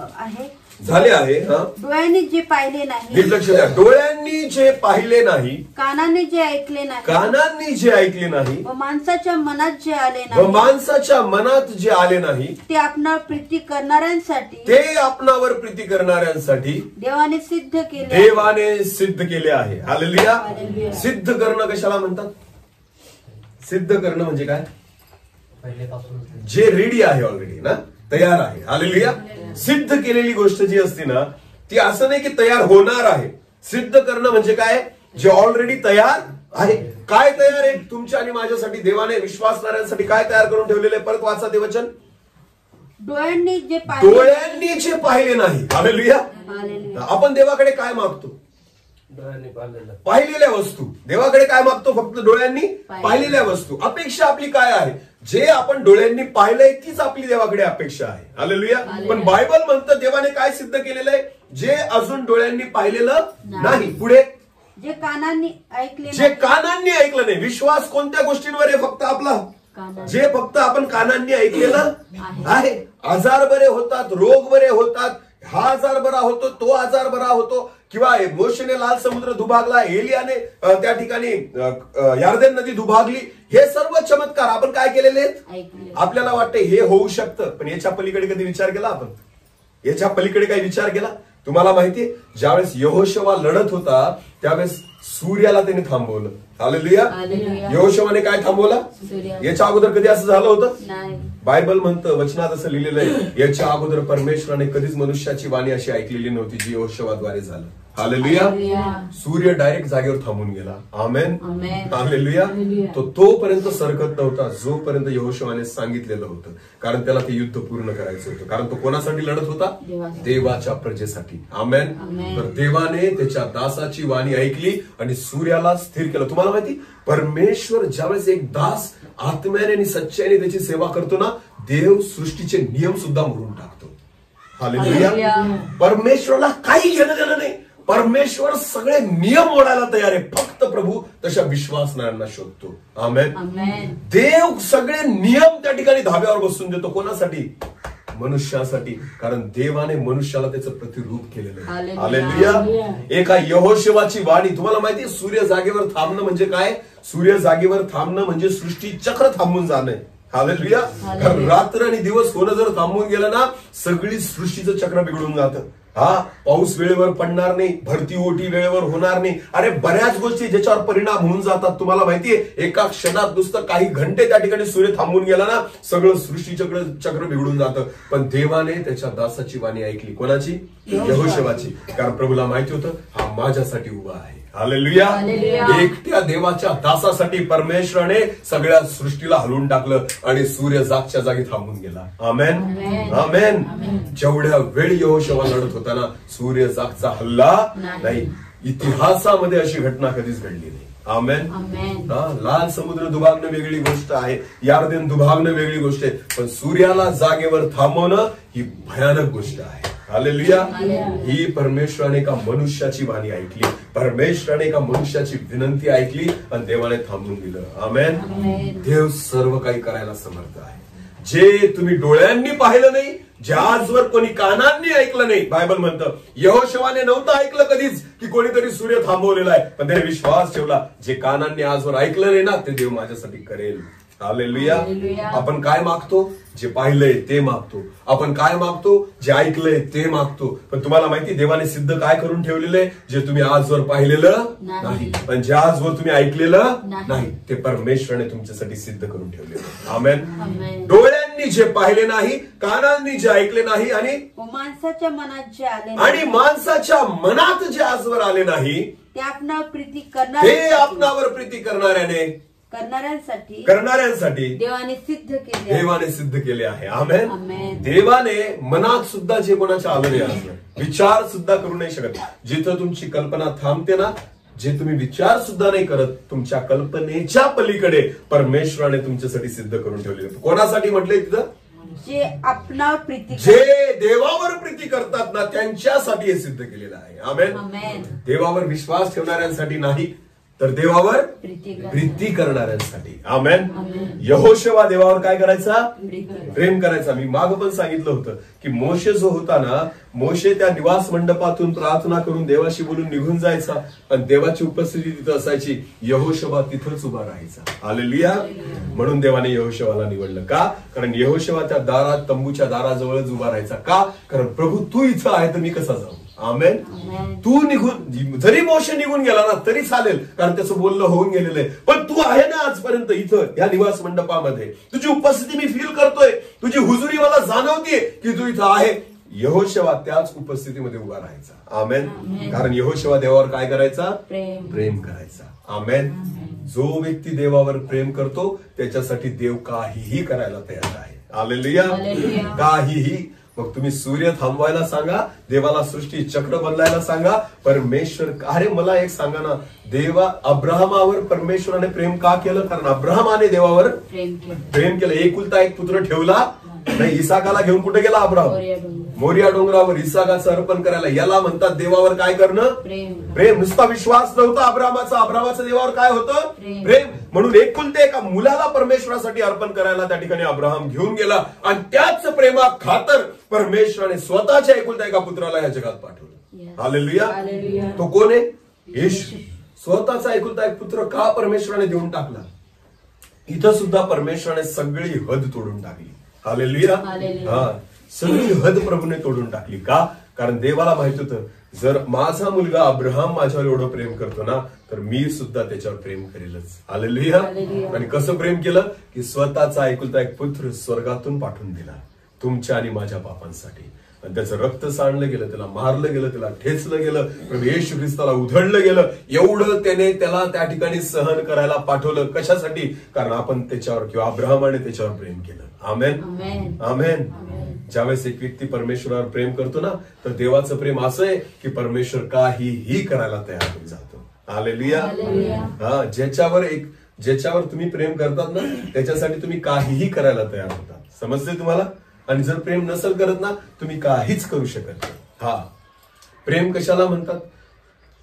आहे. डोळ्यांनी जे पाहिले नाही, नीट लक्ष द्या. डोळ्यांनी जे पाहिले नाही, कानाने जे ऐकले नाही, कानांनी जे ऐकले नाही, व माणसाच्या मनात जे आले व नाही, माणसाच्या मनात जे आले नाही, ते आपणावर प्रीती करणाऱ्यांसाठी, ते आपणावर प्रीती करणाऱ्यांसाठी देवाने सिद्ध केले. देवाने सिद्ध केले आहे. हालेलुया. सिद्ध करणं कशाला म्हणतात? सिद्ध करणं म्हणजे काय? जे रेडी आहे ऑलरेडी ना, तयार आहे. हालेलुया. सिद्ध केलेली गोष्ट जी असते ना, ती असं नाही की तयार होणार आहे. सिद्ध करणं म्हणजे काय? जे ऑलरेडी तयार आहे. काय तयार आहे? तुमच्या आणि माझ्यासाठी देवाने विश्वासणाऱ्यांसाठी काय तयार करून ठेवलेलं आहे? परत वाचा ते वचन. डोळ्यांनी जे पाहिले, डोळ्यांनी जे पाहिले नाही. हालेलुया. आपण देवाकडे काय मागतो? पाहिलेल्या वस्तू. देवाकडे काय मागतो? फक्त डोळ्यांनी पाहिलेल्या वस्तू. अपेक्षा आपली काय आहे? जे आपण डोळ्यांनी पाहिलंय तीच आपली देवाकडे अपेक्षा आहे. हालेलुया. पण बायबल म्हणतं देवाने काय सिद्ध केलेलं आहे? जे अजून डोळ्यांनी पाहिलेलं नाही. पुढे जे कानांनी ऐकले, जे कानांनी ऐकलं नाही. विश्वास कोणत्या गोष्टींवर आहे? फक्त आपला, जे फक्त आपण कानांनी ऐकलेलं आहे. आजार बरे होतात, रोग बरे होतात, हा आजार बरा होतो, तो आजार बरा होतो, किंवा मोशेने लाल समुद्र दुभागला, एलियाने त्या ठिकाणी यार्देन नदी दुभागली. हे सर्व चमत्कार आपण काय केलेले आहेत? आपल्याला वाटतं हे होऊ शकतं, पण याच्या पलीकडे कधी विचार केला आपण? याच्या पलीकडे काही विचार केला? तुम्हाला माहितीये, ज्यावेळेस यहोशुवा लढत होता त्यावेळेस सूर्याला त्याने थांबवलं. हालेलुया. यहोशुवाने काय थांबवलं? याच्या अगोदर कधी असं झालं होतं? बायबल म्हणतं, वचनात असं लिहिलेलं आहे, याच्या अगोदर परमेश्वराने कधीच मनुष्याची वाणी अशी ऐकलेली नव्हती जी यहोशुवाद्वारे झालं. हालेलुया. सूर्य डायरेक्ट जागेवर थांबून गेला. आमेन. हालेलुया. तो तोपर्यंत सरकत नव्हता जोपर्यंत यहोशुवाने सांगितलेलं होतं, कारण त्याला ते युद्ध पूर्ण करायचं होतं. कारण तो कोणासाठी लढत होता? देवाच्या प्रजेसाठी. आमेन. तर देवाने त्याच्या दासाची वाणी ऐकली आणि सूर्याला स्थिर केलं. तुम्हाला माहिती, परमेश्वर ज्यावेळेस एक दास आत्म्याने आणि सच्चाईने त्याची सेवा करतो ना, देव सृष्टीचे नियम सुद्धा मोडून टाकतो. हालेलुया. परमेश्वराला काही घेणं देणं नाही. परमेश्वर सगळे नियम मोडायला तयार आहे. फक्त प्रभू तशा विश्वासणाऱ्यांना शोधतो. आमेन. देव सगळे नियम त्या ठिकाणी धाब्यावर बसून देतो. कोणासाठी? मनुष्यासाठी. कारण देवाने मनुष्याला त्याचं प्रतिरूप केलेलं आहे. हालेलुया. एका यहोशुवाची वाणी. तुम्हाला माहिती, सूर्य जागेवर थांबणं म्हणजे काय? सूर्य जागेवर थांबणं म्हणजे सृष्टी चक्र थांबून जाणं. हालेलुया. कारण रात्र आणि दिवस होणं जर थांबून गेलं ना, सगळी सृष्टीचं चक्र बिघडून जातं. पाऊस वेळेवर पडणार नाही, भरती ओटी वेळेवर होणार नाही. अरे बऱ्याच गोष्टी ज्याच्यावर परिणाम होऊन जातात. तुम्हाला माहितीये, एका क्षणात नुसतं काही घंटे त्या ठिकाणी सूर्य थांबून गेला ना, सगळं सृष्टी चक्र बिघडून जातं. पण देवाने त्याच्या दासाची वाणी ऐकली. कोणाची? यहोशुवाची. कारण प्रभूला माहिती होतं, हा माझ्यासाठी उभा आहे. हालेलुया. एकट्या देवाच्या दासासाठी परमेश्वराने सगळ्या सृष्टीला हलवून टाकलं आणि सूर्य जागच्या जागी थांबून गेला. आमेन. आमेन. जेवढ्या वेळ यहोशुवा लढत होता ना, सूर्य जागचा हल्ला नाही. इतिहासामध्ये अशी घटना कधीच घडली नाही. आमेन. लाल समुद्र दुभागणं वेगळी गोष्ट आहे, यार्देन दुभागणं वेगळी गोष्ट आहे, पण सूर्याला जागेवर थांबवणं ही भयानक गोष्ट आहे. हालेलुया. ही परमेश्वराने एका मनुष्याची वाणी ऐकली, परमेश्वराने एका मनुष्याची विनंती ऐकली आणि देवाने थांबून दिलं. आमेन. देव सर्व काही करायला समर्थ आहे. जे तुम्ही डोळ्यांनी पाहिलं नाही ज्या आजवर कोणी कानांनी ऐकलं नाही. बायबल म्हणतं यहोशवाने नव्हतं ऐकलं कधीच की कोणीतरी सूर्य थांबवलेला आहे, पण त्याने विश्वास ठेवला जे कानांनी आजवर ऐकलं नाही ना ते देव माझ्यासाठी करेल. हालेलुया. आपण काय मागतो? जे पाहिलंय ते मागतो. आपण काय मागतो? जे ऐकलंय ते मागतो. पण तुम्हाला माहिती देवाने सिद्ध काय करून ठेवलेलं आहे? जे तुम्ही आजवर पाहिलेलं नाही, पण जे आजवर तुम्ही ऐकलेलं नाही ते परमेश्वराने तुमच्यासाठी सिद्ध करून ठेवलेलं. आमेन. डोळ्यांनी जे पाहिले नाही, कानांनी जे ऐकले नाही आणि माणसाच्या मनात जे आले आणि माणसाच्या मनात जे आजवर आले नाही ते आपणावर प्रीती करणाऱ्यांसाठी देवाने सिद्ध केले आहे. आमेन. देवाने मनात सुद्धा जे कोणाच्या आलं नाही असलं, विचार सुद्धा करू नाही शकत. जिथं तुमची कल्पना थांबते ना, जे तुम्ही विचार सुद्धा नाही करत, तुमच्या कल्पनेच्या पलीकडे परमेश्वराने तुमच्यासाठी सिद्ध करून ठेवले. कोणासाठी म्हटलंय तिथं? जे आपणावर प्रीती, जे देवावर प्रीती करतात ना त्यांच्यासाठी हे सिद्ध केलेलं आहे. आमेन. देवावर विश्वास ठेवणाऱ्यांसाठी नाही, तर देवावर प्रीती करणाऱ्यांसाठी. आमेन. यहोशवा देवावर काय करायचा? प्रेम करायचा. मी माग पण सांगितलं होतं की मोशे जो होता ना, मोशे त्या निवास मंडपातून प्रार्थना करून देवाशी बोलून निघून जायचा, आणि देवाची उपस्थिती तिथं असायची. यहोशवा तिथंच उभा राहायचा. हालेलुया. म्हणून देवाने यहोशवाला निवडलं. का? कारण यहोशवा त्या दारात, तंबूच्या दाराजवळच उभा राहायचा. का? कारण प्रभू तू इथं आहे तर मी कसा जाऊ? आमेन. तू निघून, जरी मोशे निघून गेला ना तरी चालेल, कारण त्याचं बोलणं होऊन गेलेलं आहे, पण तू आहे ना आजपर्यंत इथं या निवास मंडपामध्ये. तुझी उपस्थिती मी फील करतोय, तुझी हुजुरी मला जाणवतीये की तू इथं आहे. यहोशवा त्याच उपस्थितीमध्ये उभा राहायचा. आमेन. कारण यहोशवा देवावर काय करायचा? प्रेम करायचा. आमेन. जो व्यक्ती देवावर प्रेम करतो त्याच्यासाठी देव काहीही करायला तयार आहे. हालेलुया. काहीही. मग तुम्ही सूर्य थांबवायला सांगा, देवाला सृष्टी चक्र बदलायला सांगा, परमेश्वर. अरे मला एक सांगा ना, अब्राहमावर परमेश्वराने प्रेम का केलं? कारण अब्राहमाने देवावर प्रेम केलं. एकुलता एक पुत्र ठेवला नाही. इसाकाला घेऊन कुठे गेला अब्राहम? मोरिया डोंगरावर इसाकाचं अर्पण करायला. याला म्हणतात देवावर काय करणं? प्रेम. नुसता विश्वास नव्हता अब्राहमाचं देवावर काय होतं? प्रेम. म्हणून एकुलते एका मुलाला परमेश्वरासाठी अर्पण करायला त्या ठिकाणी अब्राहम घेऊन गेला, आणि त्याच प्रेमा खातर परमेश्वराने स्वतःच्या एकुलत्या एका पुत्राला या जगात पाठवलं. हालेलुया. तो कोण आहे? येशू. स्वतःचा एकुलता एक पुत्र का परमेश्वराने देऊन टाकला? इथं सुद्धा परमेश्वराने सगळी हद तोडून टाकली. हालेलुया. हा, सगळी हद प्रभूने तोडून टाकली. का? कारण देवाला माहित होतं जर माझा मुलगा अब्राहम माझ्यावर एवढं प्रेम करतो ना, तर मी सुद्धा त्याच्यावर प्रेम करेलच. हालेलुया. आणि कसं प्रेम केलं? की स्वतःचा एकुलता एक पुत्र स्वर्गातून पाठवून दिला तुमच्या आणि माझ्या पापांसाठी. आणि त्याचं रक्त सांडलं गेलं, त्याला मारलं गेलं, त्याला ठेचलं गेलं, प्रभू येशू ख्रिस्ताला उधळलं गेलं. एवढं त्याने त्याला त्या ठिकाणी सहन करायला पाठवलं. कशासाठी? कारण आपण त्याच्यावर किंवा अब्राहमाने त्याच्यावर प्रेम केलं. आमेन. आमेन. ज्यावेळेस एक व्यक्ती परमेश्वरावर प्रेम करतो ना, तर देवाचं प्रेम असं आहे की परमेश्वर काहीही करायला तयार होऊन जातो. हालेलुया. हा, ज्याच्यावर तुम्ही प्रेम करतात ना त्याच्यासाठी तुम्ही काहीही करायला तयार होतात. समजते तुम्हाला? आणि जर प्रेम नसेल करत ना, तुम्ही काहीच करू शकत नाही. हा, प्रेम कशाला म्हणतात?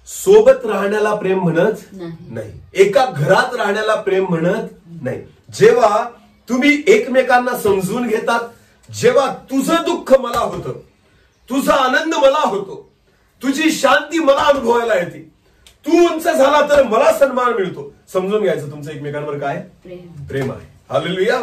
सोबत राहण्याला प्रेम म्हणत नाही. एका घरात राहण्याला प्रेम म्हणत नाही. जेव्हा तुम्ही एकमेकांना समजून घेतात, जेव्हा तुझं दुःख मला होतं, तुझा आनंद मला होतो, तुझी शांती मला अनुभवायला येते, तू उंच झाला तर मला सन्मान मिळतो, समजून घ्यायचं तुमचं एकमेकांवर काय प्रेम आहे. हालेलुया.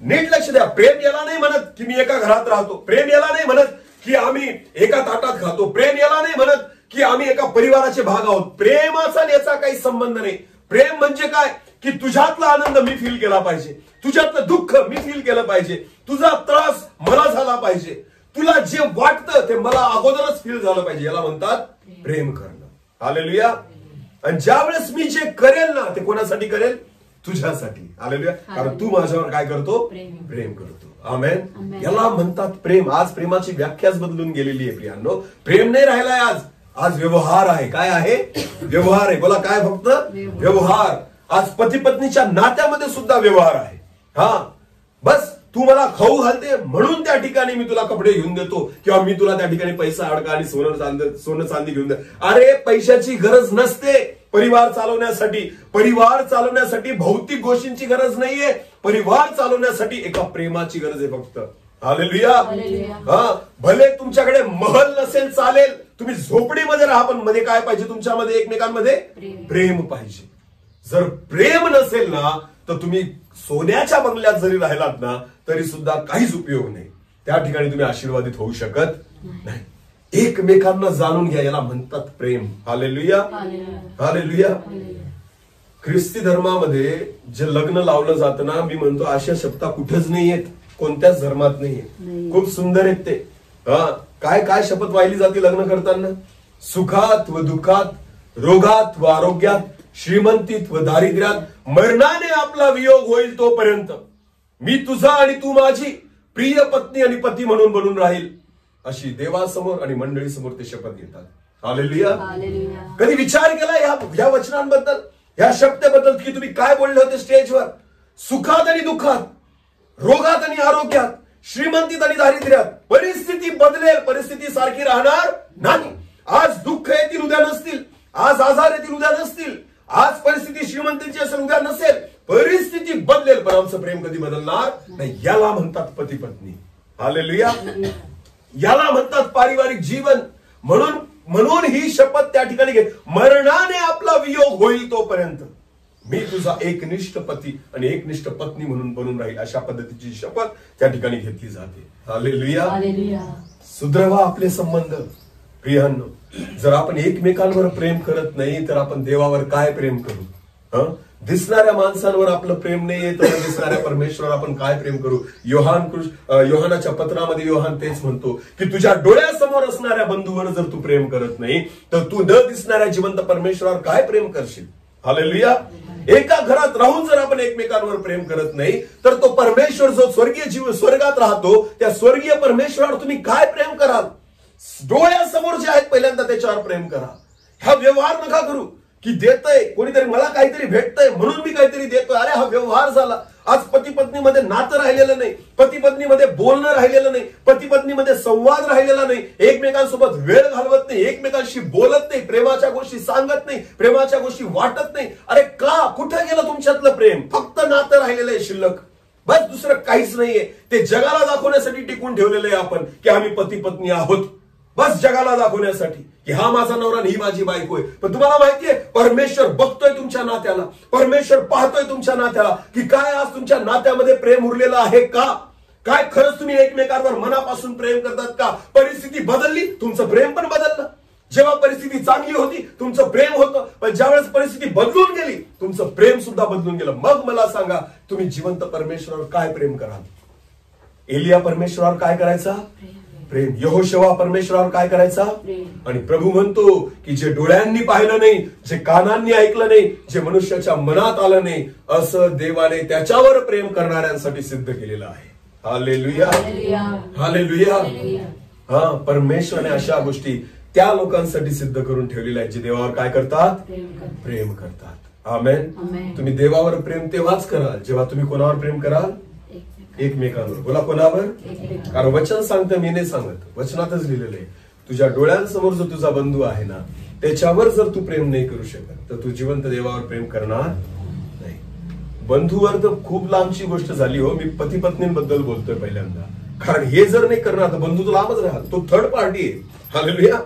नीट लक्ष द्या. प्रेम याला नाही म्हणत की मी एका घरात राहतो. प्रेम याला नाही म्हणत की आम्ही एका ताटात खातो. प्रेम याला नाही म्हणत की आम्ही एका परिवाराचे भाग आहोत. प्रेमाचा याचा काही संबंध नाही. प्रेम म्हणजे काय? की तुझ्यातला आनंद मी फील केला पाहिजे, तुझ्यातलं दुःख मी फील केलं पाहिजे, तुझा त्रास मला झाला पाहिजे, तुला जे वाटतं ते मला अगोदरच फील झालं पाहिजे. याला म्हणतात प्रेम करणं. हालेलुया. आणि ज्यावेळेस मी जे करेल ना ते कोणासाठी करेल? तुझ्यासाठी. हालेलुया. कारण तू माझ्यावर काय करतो? प्रेम करतो. आमेन. याला म्हणतात प्रेम. आज प्रेमाची व्याख्याच बदलून गेलेली आहे प्रियांनो. प्रेम नाही राहिलाय आज. आज व्यवहार आहे. काय आहे? व्यवहार आहे. बोला काय? फक्त व्यवहार. आज पती पत्नीच्या नात्यामध्ये सुद्धा व्यवहार आहे. हा, बस तू मला खाऊ घालते म्हणून त्या ठिकाणी मी तुला कपडे घेऊन देतो, किंवा मी तुला त्या ठिकाणी पैसा अडका आणि सोनं चांदी घेऊन दे. अरे पैशाची गरज नसते परिवार चालवण्यासाठी. परिवार चालवण्यासाठी भौतिक गोष्टींची गरज नाहीये. परिवार चालवण्यासाठी एका प्रेमाची गरज आहे फक्त. हालेलुया. हा, भले तुमच्याकडे महल नसेल चालेल, तुम्ही झोपडीमध्ये राहा, पण मध्ये काय पाहिजे तुमच्यामध्ये? एकमेकांमध्ये प्रेम पाहिजे. जर प्रेम नसेल ना, तर तुम्ही सोन्याच्या बंगल्यात जरी राहिलात ना, तरी सुद्धा काहीच उपयोग नाही. त्या ठिकाणी तुम्ही आशीर्वादित होऊ शकत नाही. एकमेकांना जाणून घ्या, याला म्हणतात प्रेम. हालेलुया. हालेलुया. ख्रिस्ती धर्मामध्ये जे लग्न लावलं जातं ना, मी म्हणतो अशा शब्दा कुठेच नाही येत, कोणत्याच धर्मात नाहीये. खूप सुंदर आहेत ते. काय काय शपथ वाहिली जाते लग्न करताना? सुखात व दुःखात, रोगात व आरोग्यात, श्रीमंतीत व दारिद्र्यात, मरणाने आपला वियोग होईल तोपर्यंत मी तुझा आणि तू माझी प्रिय पत्नी आणि पती म्हणून बनून राहील, अशी देवासमोर आणि मंडळी समोर ते शपथ घेतात. हालेलुया. कधी विचार केला या वचनांबद्दल, या शब्दाबद्दल, की तुम्ही काय बोलले होते स्टेजवर? सुखात आणि दुःखात, रोगात आणि आरोग्यात, श्रीमंतीत आणि दारिद्र्यात. परिस्थिती बदलेल, परिस्थिती सारखी राहणार नाही. आज दुःख येतील उद्या नसतील, आज आजार येतील उद्या नसतील, आज परिस्थिती श्रीमंतीची असेल उद्या नसेल, परिस्थिती बदलेल, पण आमचं प्रेम कधी बदलणार नाही. याला म्हणतात पती पत्नी. हालेलुया. याला म्हणतात पारिवारिक जीवन. म्हणून ही शपथ त्या ठिकाणी घे, मरणाने आपला वियोग होईल तोपर्यंत मी तुझा एकनिष्ठ पती आणि एकनिष्ठ पत्नी म्हणून बनून राहील, अशा पद्धतीची शपथ त्या ठिकाणी घेतली जाते. हालेलुया. सुधरवा आपले संबंध. प्रियांनो, जर आपण एकमेकांवर प्रेम करत नाही, तर आपण देवावर काय प्रेम करू? दिसणाऱ्या माणसांवर आपलं प्रेम नाही, तर दिसणाऱ्या परमेश्वरावर आपण काय प्रेम करू? योहानाच्या पत्रामध्ये योहान तेच म्हणतो की तुझ्या डोळ्यासमोर असणाऱ्या बंधूवर जर तू प्रेम करत नाही, तर तू न दिसणाऱ्या जिवंत परमेश्वरावर काय प्रेम करशील? हालेलुया. एका घरात राहून जर आपण एकमेकांवर प्रेम करत नाही, तर तो परमेश्वर जो स्वर्गीय जीव स्वर्गात राहतो, त्या स्वर्गीय परमेश्वरावर तुम्ही काय प्रेम कराल? डोळ्यासमोर जे आहेत पहिल्यांदा त्याच्यावर प्रेम करा. हा व्यवहार नका करू की देतय कोणीतरी, मला काहीतरी भेटतंय म्हणून मी काहीतरी देतोय. अरे हा व्यवहार झाला. आज पती पत्नीमध्ये नातं राहिलेलं नाही, पती पत्नीमध्ये बोलणं राहिलेलं नाही, पती पत्नीमध्ये संवाद राहिलेला नाही, एकमेकांसोबत वेळ घालवत नाही, एकमेकांशी बोलत नाही, प्रेमाच्या गोष्टी सांगत नाही, प्रेमाच्या गोष्टी वाटत नाही. अरे का? कुठे गेलं तुमच्यातलं प्रेम? फक्त नातं राहिलेलं आहे शिल्लक, बस, दुसरं काहीच नाहीये. ते जगाला दाखवण्यासाठी टिकून ठेवलेलं आहे आपण की आम्ही पती पत्नी आहोत, बस जगाला दाखवण्यासाठी की हा माझा नवरा आणि ही माझी बायको आहे. पण तुम्हाला माहितीये, परमेश्वर बघतोय तुमच्या नात्याला, परमेश्वर पाहतोय तुमच्या नात्याला की काय आज तुमच्या नात्यामध्ये प्रेम उरलेलं आहे का? काय खरंच तुम्ही एकमेकांवर मनापासून प्रेम करतात का? परिस्थिती बदलली, तुमचं प्रेम पण बदललं. जेव्हा परिस्थिती चांगली होती तुमचं प्रेम होतं, पण ज्यावेळेस परिस्थिती बदलून गेली तुमचं प्रेम सुद्धा बदलून गेलं. मग मला सांगा, तुम्ही जिवंत परमेश्वरावर काय प्रेम कराल? एलिया परमेश्वरावर काय करायचा? प्रेम. यहोशुआ परमेश्वरावर काय करायचा? आणि प्रभू म्हणतो की जे डोळ्यांनी पाहिलं नाही, जे कानांनी ऐकलं नाही, जे मनुष्याच्या मनात आलं नाही, असं देवाने त्याच्यावर प्रेम करणाऱ्यांसाठी सिद्ध केलेलं आहे. हालेलुया. हालेलुया. हा, परमेश्वराने अशा गोष्टी त्या लोकांसाठी सिद्ध करून ठेवलेल्या आहेत जे देवावर काय करतात? प्रेम करतात. आमेन. तुम्ही देवावर प्रेम तेव्हाच कराल जेव्हा तुम्ही कोणावर प्रेम कराल? एकमेकांवर. बोला, कोणावर? कारण वचन सांगतं, मी नाही सांगत, वचनातच लिहिलेलं आहे, तुझ्या डोळ्यांसमोर जो तुझा बंधू आहे ना, त्याच्यावर जर तू प्रेम नाही करू शकत, तर तू जिवंत देवावर प्रेम करणार नाही. बंधूवर तर खूप लांबची गोष्ट झाली हो. मी पती पत्नींबद्दल बोलतोय पहिल्यांदा, कारण हे जर नाही करणार तर बंधू तो लांबच राहाल. तो थर्ड पार्टी आहे. हालेलुया.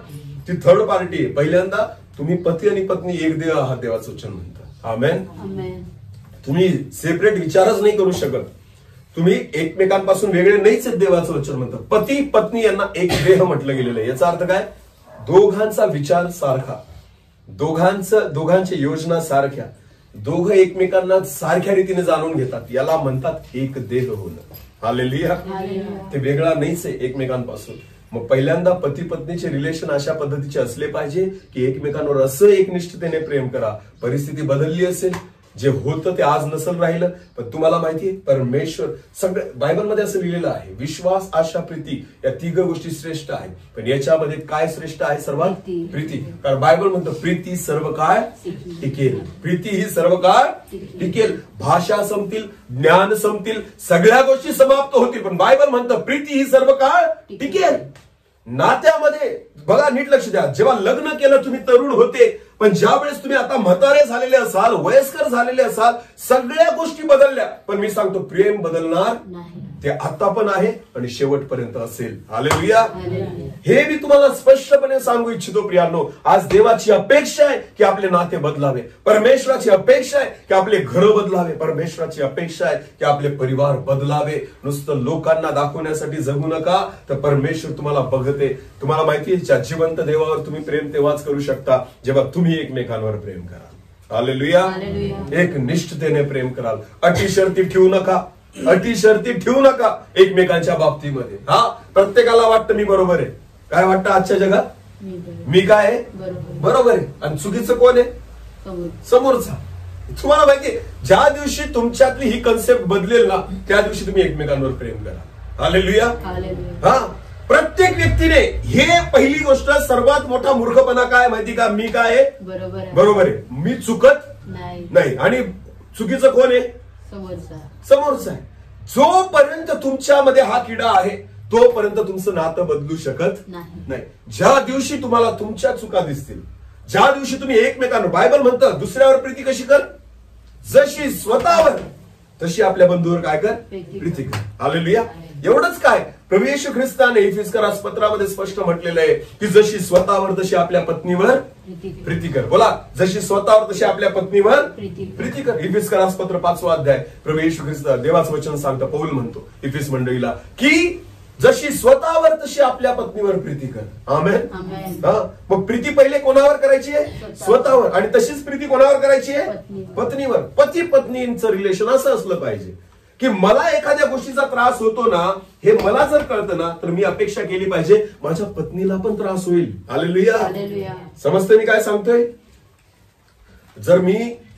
ती थर्ड पार्टी आहे. पहिल्यांदा तुम्ही पती आणि पत्नी एक देव आहात, देवाचं वचन म्हणतं. आमेन. तुम्ही सेपरेट विचारच नाही करू शकत, तुम्ही एकमेकांपासून वेगळे नाहीच, देवाचं वचन म्हणतं. पती पत्नी यांना एक देह म्हटलं गेलेलं आहे. याचा अर्थ काय? दोघांचा विचार सारखा, दोघांच्या योजना सारख्या, दोघं एकमेकांना सारख्या रीतीने जाणून घेतात. याला म्हणतात एक देह होणं. हालेलुया. ते वेगळा नाहीच आहे एकमेकांपासून. मग पहिल्यांदा पती पत्नीचे रिलेशन अशा पद्धतीचे असले पाहिजे की एकमेकांवर असं एकनिष्ठतेने प्रेम करा. परिस्थिती बदलली असेल, जे होतं ते आज नसल राहिलं, पण तुम्हाला माहितीये परमेश्वर सगळं बायबलमध्ये असं लिहिलेलं आहे, विश्वास, आशा, प्रीती या तिघ गोष्टी श्रेष्ठ आहेत. पण याच्यामध्ये काय श्रेष्ठ आहे? सर्वात प्रीती. कारण बायबल म्हणतं प्रीती सर्व काळ टिकेल. प्रीती ही सर्व काळ टिकेल. भाषा संपतील, ज्ञान संपतील, सगळ्या गोष्टी समाप्त होतील, पण बायबल म्हणतं प्रीती ही सर्व काळ टिकेल. नात्यामध्ये बघा, नीट लक्ष द्या, जेव्हा लग्न केलं तुम्ही तरुण होते, पण ज्या वेळेस तुम्ही आता म्हातारे झालेले असाल, वयस्कर झालेले असाल, सगळ्या गोष्टी बदलल्या, पण मी सांगतो प्रेम बदलणार ते आता पण आहे आणि शेवटपर्यंत असेल. हालेलुया. हे मी तुम्हाला स्पष्टपणे सांगू इच्छितो प्रियांनो. आज देवाची अपेक्षा आहे की आपले नाते बदलावे. परमेश्वराची अपेक्षा आहे की आपले घर बदलावे. परमेश्वराची अपेक्षा आहे की आपले परिवार बदलावे. नुसतं लोकांना दाखवण्यासाठी जगू नका, तर परमेश्वर तुम्हाला बघते. तुम्हाला माहिती आहे, जिवंत देवावर तुम्ही प्रेम तेव्हाच करू शकता जेव्हा तुम्ही एकमेकांवर प्रेम कराल. हालेलुया. एक निष्ठतेने प्रेम कराल. अटी शर्ती ठेवू नका. अटी शर्ती ठेवू नका एकमेकांच्या बाबतीमध्ये. हा, प्रत्येकाला वाटतं मी बरोबर आहे. काय वाटतं आजच्या जगात? मी काय आहे? बरोबर आहे. आणि चुकीचं कोण आहे? समोरचा. तुम्हाला माहितीये, ज्या दिवशी तुमच्यातली ही कन्सेप्ट बदलेल ना, त्या दिवशी तुम्ही एकमेकांवर प्रेम करा. हालेलुया. हा, प्रत्येक व्यक्तीने, हे पहिली गोष्ट, सर्वात मोठा मूर्खपणा काय माहिती का? मी काय आहे? बरोबर आहे. मी चुकत नाही. आणि चुकीचं कोण आहे? समोरचा आहे. जोपर्यंत तुमच्यामध्ये हा किडा आहे तोपर्यंत तुमचं नातं बदलू शकत नाही. ज्या दिवशी तुम्हाला तुमच्या चुका दिसतील, ज्या दिवशी तुम्ही एकमेकांवर, बायबल म्हणतं दुसऱ्यावर प्रीती कशी कर? जशी स्वतःवर तशी आपल्या बंधूवर काय कर? प्रीती कर. हालेलुया. एवढंच काय, प्रभू येशू ख्रिस्ताने इफिसकरास पत्रामध्ये स्पष्ट म्हटलेलं आहे की जशी स्वतःवर तशी आपल्या पत्नीवर प्रीती कर. बोला, जशी स्वतःवर तशी आपल्या पत्नीवर प्रीती कर. इफिसकरास पत्र 5वा अध्याय. प्रभू येशू ख्रिस्त देवाचं वचन सांगतं, पौल म्हणतो इफिस मंडळीला की जशी स्वतःवर तशी आपल्या पत्नीवर प्रीती कर. आमेन. मग प्रीती पहिले कोणावर करायची आहे? स्वतःवर. आणि तशीच प्रीती कोणावर करायची आहे? पत्नीवर. पती पत्नींचं रिलेशन असं असलं पाहिजे की मला एखाद्या गोष्टीचा त्रास होतो ना, हे मला जर कळतं ना, तर मी अपेक्षा केली पाहिजे माझ्या पत्नीला पण त्रास होईल. हालेलुया. समजते मी काय सांगतोय? जर मी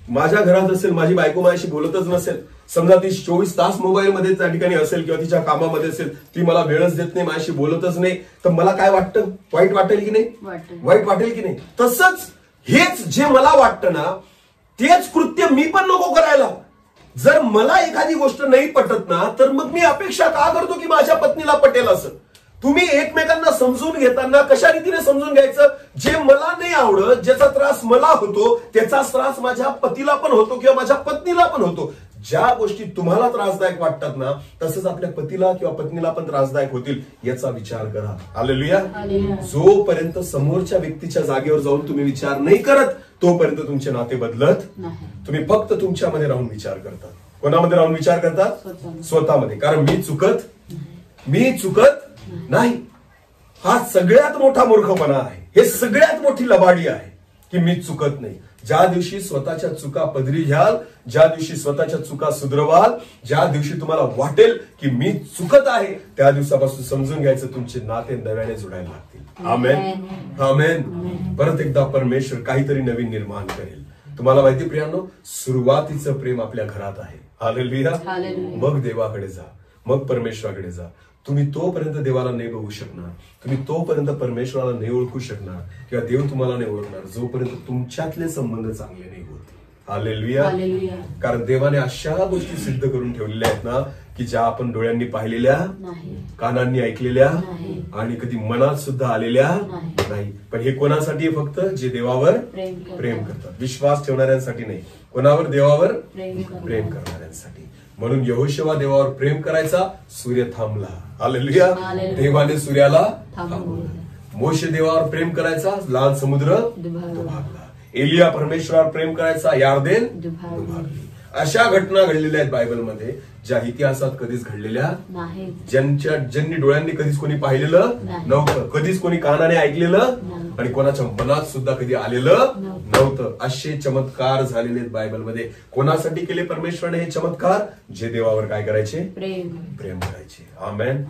माझ्या घरात असेल, माझी बायको माझ्याशी बोलतच नसेल, समजा ती 24 तास मोबाईल मध्ये त्या ठिकाणी असेल किंवा तिच्या कामामध्ये असेल, ती मला वेळच देत नाही, माझ्याशी बोलतच नाही, तर मला काय वाटतं? वाईट वाटेल की नाही? वाईट वाटेल की नाही? तसंच हेच जे मला वाटतं ना, तेच कृत्य मी पण नको करायला. जर मला एखादी गोष्ट नाही पटत ना, तर मग मी अपेक्षा का करतो की माझ्या पत्नीला पटेल असं? तुम्ही एकमेकांना समजून घेताना कशा रीतीने समजून घ्यायचं? जे मला नाही आवडत, ज्याचा त्रास मला होतो, त्याचा त्रास माझ्या पतीला पण होतो किंवा माझ्या पत्नीला पण होतो. ज्या गोष्टी तुम्हाला त्रासदायक वाटतात ना, तसंच आपल्या पतीला किंवा पत्नीला पण त्रासदायक होतील, याचा विचार करा. हालेलुया. जोपर्यंत समोरच्या व्यक्तीच्या जागेवर जाऊन तुम्ही विचार नाही करत, तोपर्यंत तुमचे नाते बदलत नाही. तुम्ही फक्त तुमच्यामध्ये राहून विचार करतात. कोणामध्ये राहून विचार करतात? स्वतःमध्ये. कारण मी चुकत नाही. हा सगळ्यात मोठा मूर्खपणा आहे. हे सगळ्यात मोठी लबाडी आहे की मी चुकत नाही. ज्या दिवशी स्वतःच्या चुका पदरी घ्याल, ज्या दिवशी स्वतःच्या चुका सुधरवाल, ज्या दिवशी तुम्हाला वाटेल की मी चुकत आहे, त्या दिवसापासून समजून घ्यायचं तुमचे नाते नव्याने जोडायला लागतील. आमेन. आमेन. परत एकदा परमेश्वर काहीतरी नवीन निर्माण करेल. तुम्हाला माहिती प्रियांनो, सुरुवातीचं प्रेम आपल्या घरात आहे. हालेलुया. मग देवाकडे जा, मग परमेश्वराकडे जा. तुम्ही तोपर्यंत देवाला नाही बघू शकणार, तुम्ही तोपर्यंत परमेश्वराला नाही ओळखू शकणार किंवा देव तुम्हाला नाही ओळखणार, जोपर्यंत तुमच्यातले संबंध चांगले नाही होत. हालेलुया. कारण देवाने अशा गोष्टी सिद्ध करून ठेवलेल्या आहेत ना, की ज्या आपण डोळ्यांनी पाहिलेल्या, कानांनी ऐकलेल्या आणि कधी मनात सुद्धा आलेल्या नाही. पण हे कोणासाठी? फक्त जे देवावर प्रेम करतात, विश्वास ठेवणाऱ्यांसाठी नाही. कोणावर? देवावर प्रेम करणाऱ्यांसाठी. म्हणून यहोशुआ देवावर प्रेम करायचा, सूर्य थांबला. हालेलुया. देवाने सूर्याला थांबवलं. मोशे देवावर प्रेम करायचा, लाल समुद्र दुभागला. एलिया परमेश्वरावर प्रेम करायचा, यार्देन दुभागली. अशा घटना घडलेल्या आहेत बायबलमध्ये, ज्या इतिहासात कधीच घडलेल्या नाही, ज्यांनी डोळ्यांनी कधीच कोणी पाहिलेलं नव्हतं, कधीच कोणी कानाने ऐकलेलं आणि कोणाच्या मनात सुद्धा कधी आलेलं नव्हतं. असे चमत्कार झालेले आहेत बायबलमध्ये. कोणासाठी केले परमेश्वराने हे चमत्कार? जे देवावर काय करायचे? प्रेम करायचे. आमेन.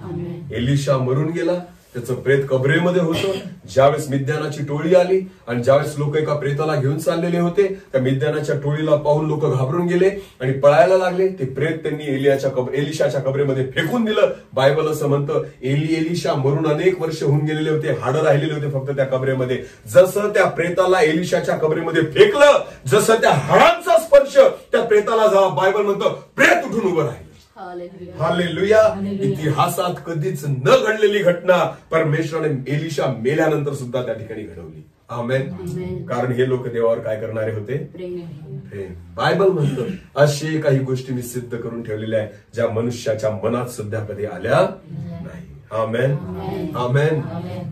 एलिशा मरून गेला, त्याचं प्रेत कबरेमध्ये होतं. ज्यावेळेस मिद्यानाची टोळी आली आणि ज्यावेळेस लोक एका प्रेताला घेऊन चाललेले होते, त्या मिद्यानाच्या टोळीला पाहून लोक घाबरून गेले आणि पळायला लागले. ते प्रेत त्यांनी एलिशाच्या कबरेमध्ये फेकून दिलं. बायबल असं म्हणतं, एलिशा मरून अनेक वर्ष होऊन गेलेले होते, हाडं राहिलेले होते फक्त त्या कबरेमध्ये. जसं त्या प्रेताला एलिशाच्या कबरेमध्ये फेकलं, जसं त्या हाडांचा स्पर्श त्या प्रेताला झाला, बायबल म्हणतं प्रेत उठून उभं राहिलं. हालेलुया. इतिहासात कधीच न घडलेली घटना परमेश्वराने एलिशा मेल्यानंतर सुद्धा त्या ठिकाणी घडवली. आमेन. कारण हे लोक देवावर काय करणारे होते? प्रेम. बायबल म्हणतो असे काही गोष्टी मी सिद्ध करून ठेवलेल्या आहे ज्या मनुष्याच्या मनात सुद्धा कधी आल्या नाही. आमेन. आमेन.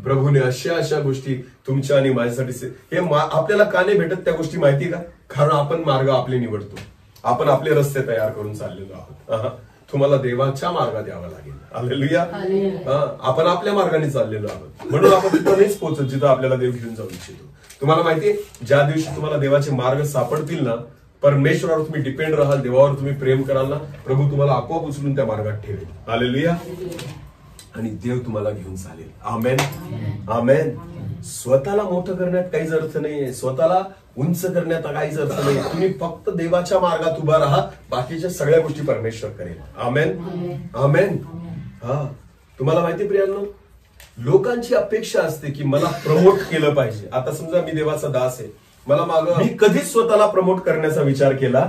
प्रभूने अशा गोष्टी तुमच्या आणि माझ्यासाठी हे आपल्याला का नाही भेटत त्या गोष्टी माहिती का? कारण आपण मार्ग आपले निवडतो, आपण आपले रस्ते तयार करून चाललेलो आहोत. तुम्हाला देवाच्या मार्गात यावं लागेल. हालेलुया. आपण आपल्या मार्गाने चाललेलो आहोत म्हणून आपण तिथं नाहीच पोहोचत जिथं आपल्याला देव घेऊन जाऊ इच्छितो. तुम्हाला माहितीये ज्या दिवशी तुम्हाला देवाचे मार्ग सापडतील ना, परमेश्वरावर तुम्ही डिपेंड राहाल, देवावर तुम्ही प्रेम कराल ना, प्रभू तुम्हाला आपोआप उचलून त्या मार्गात ठेवेल. हालेलुया. आणि देव तुम्हाला घेऊन चालेल. आमेन. आमेन. स्वतःला मोठं करण्यात काहीच अर्थ नाहीये, स्वतःला उंच करण्यात काहीच अर्थ नाही. तुम्ही फक्त देवाच्या मार्गात उभा राहा, बाकीच्या सगळ्या गोष्टी परमेश्वर करेल. आमेन. आमेन. तुम्हाला माहिती प्रियांनो, लोकांची अपेक्षा असते की मला प्रमोट केलं पाहिजे. आता समजा मी देवाचा दास आहे, मी कधीच स्वतःला प्रमोट करण्याचा विचार केला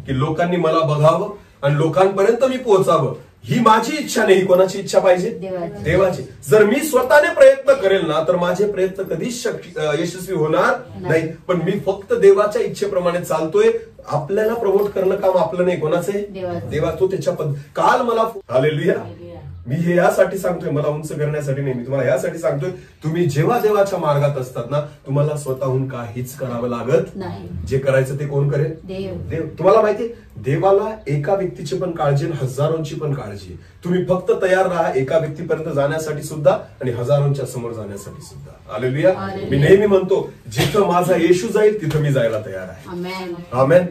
की लोकांनी मला बघावं आणि लोकांपर्यंत मी पोहोचावं. ही माझी इच्छा नाही. कोणाची इच्छा पाहिजे? देवाची. जर मी स्वतःने प्रयत्न करेल ना तर माझे प्रयत्न कधीच यशस्वी होणार नाही. पण मी फक्त देवाच्या इच्छेप्रमाणे चालतोय. आपल्याला प्रमोट करणं काम आपलं नाही, कोणाचं आहे? देवा. तो त्याच्या काल मला हालेलुया. मी हे यासाठी सांगतोय, मला उंच करण्यासाठी नाही, मी तुम्हाला यासाठी सांगतोय, तुम्ही जेव्हा देवाच्या मार्गात असतात ना, तुम्हाला स्वतःहून काहीच करावं लागत नाही. जे करायचं ते कोण करेल? देव. तुम्हाला माहितीये देवाला एका व्यक्तीची पण काळजी आणि हजारोंची पण काळजी. तुम्ही फक्त तयार राहा एका व्यक्तीपर्यंत जाण्यासाठी सुद्धा आणि हजारोंच्या समोर जाण्यासाठी सुद्धा. हालेलुया. मी नेहमी म्हणतो जिथं माझा येशू जाईल तिथं मी जायला तयार आहे. आमेन.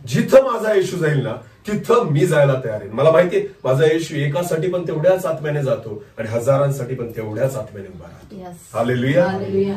जिथं माझा येशू जाईल ना तिथं मी जायला तयार आहे. मला माहितीये माझा येशू एकासाठी पण तेवढ्याच आत्म्याने जातो आणि हजारांसाठी पण तेवढ्याच आत्म्याने उभा राहतो. हालेलुया.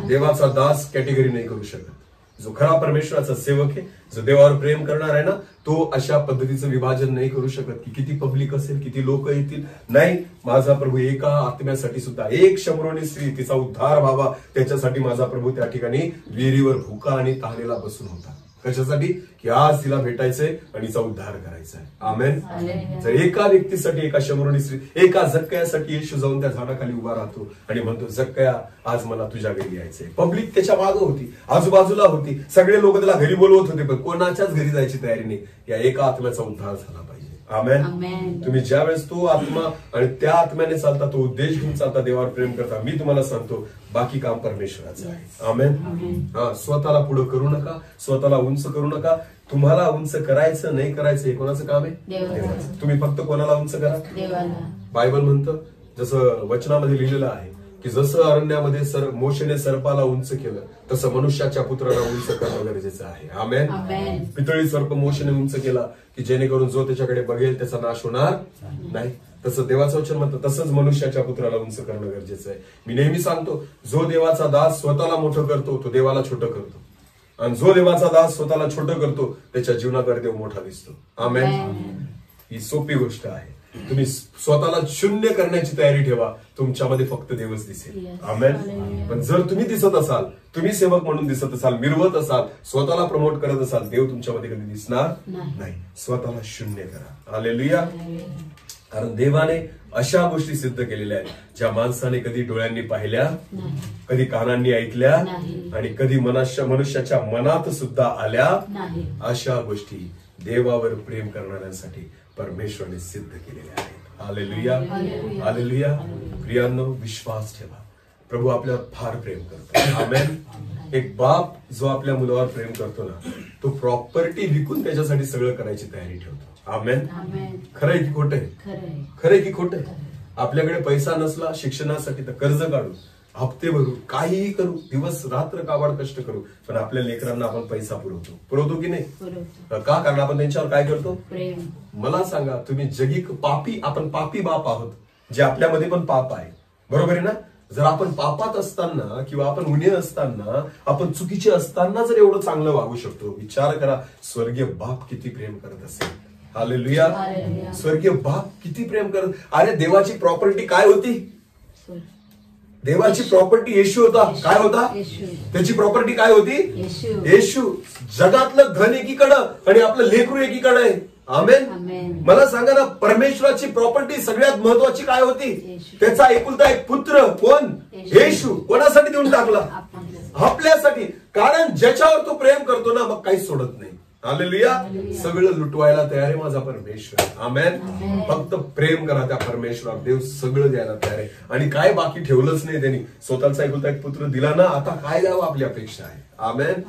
देवाचा दास कॅटेगरी नाही करू शकत. जो खरा परमेश्वराचा सेवक आहे, जो देवावर प्रेम करणार आहे ना, तो अशा पद्धतीचं विभाजन नाही करू शकत की किती पब्लिक असेल, किती लोक येतील. नाही, माझा प्रभू एका आत्म्यासाठी सुद्धा, एक शमरोनी स्त्री तिचा उद्धार व्हावा त्याच्यासाठी माझा प्रभू त्या ठिकाणी विहिरीवर भुका आणि तहानेला बसून होता. कशासाठी? की आज तिला भेटायचंय आणि तिचा उद्धार करायचा आहे. आमेन. जर एका व्यक्तीसाठी, एका शमरोनी स्त्री, एका जक्कयासाठी येशू जाऊन त्या झाडाखाली उभा राहतो आणि म्हणतो जक्कया आज मला तुझ्या घरी यायचंय. पब्लिक त्याच्या मागं होती, आजूबाजूला होती, सगळे लोक त्याला घरी बोलवत होते, पण कोणाच्याच घरी जायची तयारी नाही. या एका आत्म्याचा उद्धार झाला पाहिजे. आमेन. तुम्ही ज्यावेळेस तो आत्मा आणि त्या आत्म्याने चालता, तो उद्देश घेऊन चालता, देवावर प्रेम करता, मी तुम्हाला सांगतो बाकी काम परमेश्वराचं आहे. आमेन. स्वतःला पुढे करू नका, स्वतःला उंच करू नका. तुम्हाला उंच करायचं नाही करायचं हे कोणाचं काम आहे? तुम्ही फक्त कोणाला उंच करा? बायबल म्हणतं, जसं वचनामध्ये लिहिलेलं आहे की जसं अरण्यामध्ये मोशेने सर्पाला उंच केलं तसं मनुष्याच्या पुत्राला उंच करणं गरजेचं आहे. आमेन. पितळी सर्प मोशेने उंच केला की जेणेकरून जो त्याच्याकडे बघेल त्याचा नाश होणार नाही. तसं देवाचं वचन म्हणतं तसंच मनुष्याच्या पुत्राला उंच करणं गरजेचं आहे. मी नेहमी सांगतो, जो देवाचा दास स्वतःला मोठं करतो तो देवाला छोटं करतो, आणि जो देवाचा दास स्वतःला छोटं करतो त्याच्या जीवनाकडे देव मोठा दिसतो. आमेन. ही सोपी गोष्ट आहे. तुम्ही स्वतःला शून्य करण्याची तयारी ठेवा, तुमच्यामध्ये फक्त देवच दिसेल. आमेन. पण जर तुम्ही दिसत असाल, तुम्ही सेवक म्हणून दिसत असाल, मिरवत असाल, स्वतःला प्रमोट करत असाल, देव तुमच्यामध्ये कधी दिसणार नाही. स्वतःला शून्य करा. हालेलुया. कारण देवाने अशा गोष्टी सिद्ध केलेल्या आहेत ज्या माणसाने कधी डोळ्यांनी पाहिल्या, कधी कानांनी ऐकल्या आणि कधी मनुष्याच्या मनात सुद्धा आल्या. अशा गोष्टी देवावर प्रेम करणाऱ्यांसाठी परमेश्वराने सिद्ध केलेल्या आहेत. हालेलुया. हालेलुया. प्रियांनो, विश्वास ठेवा, प्रभू आपल्यावर फार प्रेम करतो. आमेन. एक बाप जो आपल्या मुलावर प्रेम करतो ना, तो प्रॉपर्टी विकून त्याच्यासाठी सगळं करायची तयारी ठेवतो. आमेन. खरंय की खोटं आहे? खरंय की खोटं आहे? आपल्याकडे पैसा नसला शिक्षणासाठी तर कर्ज काढू, हप्ते भरू, काहीही करू, दिवस रात्र काबाड कष्ट करू, पण आपल्या लेकरांना आपण पैसा पुरवतो की नाही? का? कारण आपण त्यांच्यावर काय करतो? मला सांगा, तुम्ही आपण पापी बाप आहोत, जे आपल्यामध्ये पण पाप आहे. बरोबर आहे ना? जर आपण पापात असताना किंवा आपण उणे असताना, आपण चुकीचे असताना जर एवढं चांगलं वागू शकतो, विचार करा स्वर्गीय बाप किती प्रेम करत असेल. हालेलुया. स्वर्गीय बाप किती प्रेम करत. अरे देवाची प्रॉपर्टी काय होती? देवाची प्रॉपर्टी येशू होता. काय होता? त्याची प्रॉपर्टी काय होती? येशू. जगातलं धन एकीकडं आणि आपलं लेकरू एकीकडे आहे. आमेन. मला सांगा ना, परमेश्वराची प्रॉपर्टी सगळ्यात महत्वाची काय होती? त्याचा एकुलता एक पुत्र. कोण? येशू. कोणासाठी देऊन टाकला? आपल्यासाठी, कारण ज्याच्यावर तू प्रेम करतो ना, मग काहीच सोडत नाही. हालेलुया. सगळं लुटवायला तयार आहे माझा परमेश्वर. आमेन. फक्त प्रेम करा त्या परमेश्वरावर, देव सगळं द्यायला तयार आहे. आणि काय बाकी ठेवलंच नाही त्यांनी. स्वतःचा एकुलता एक पुत्र दिला ना, आता काय द्यावं आपली अपेक्षा आहे. आमेन.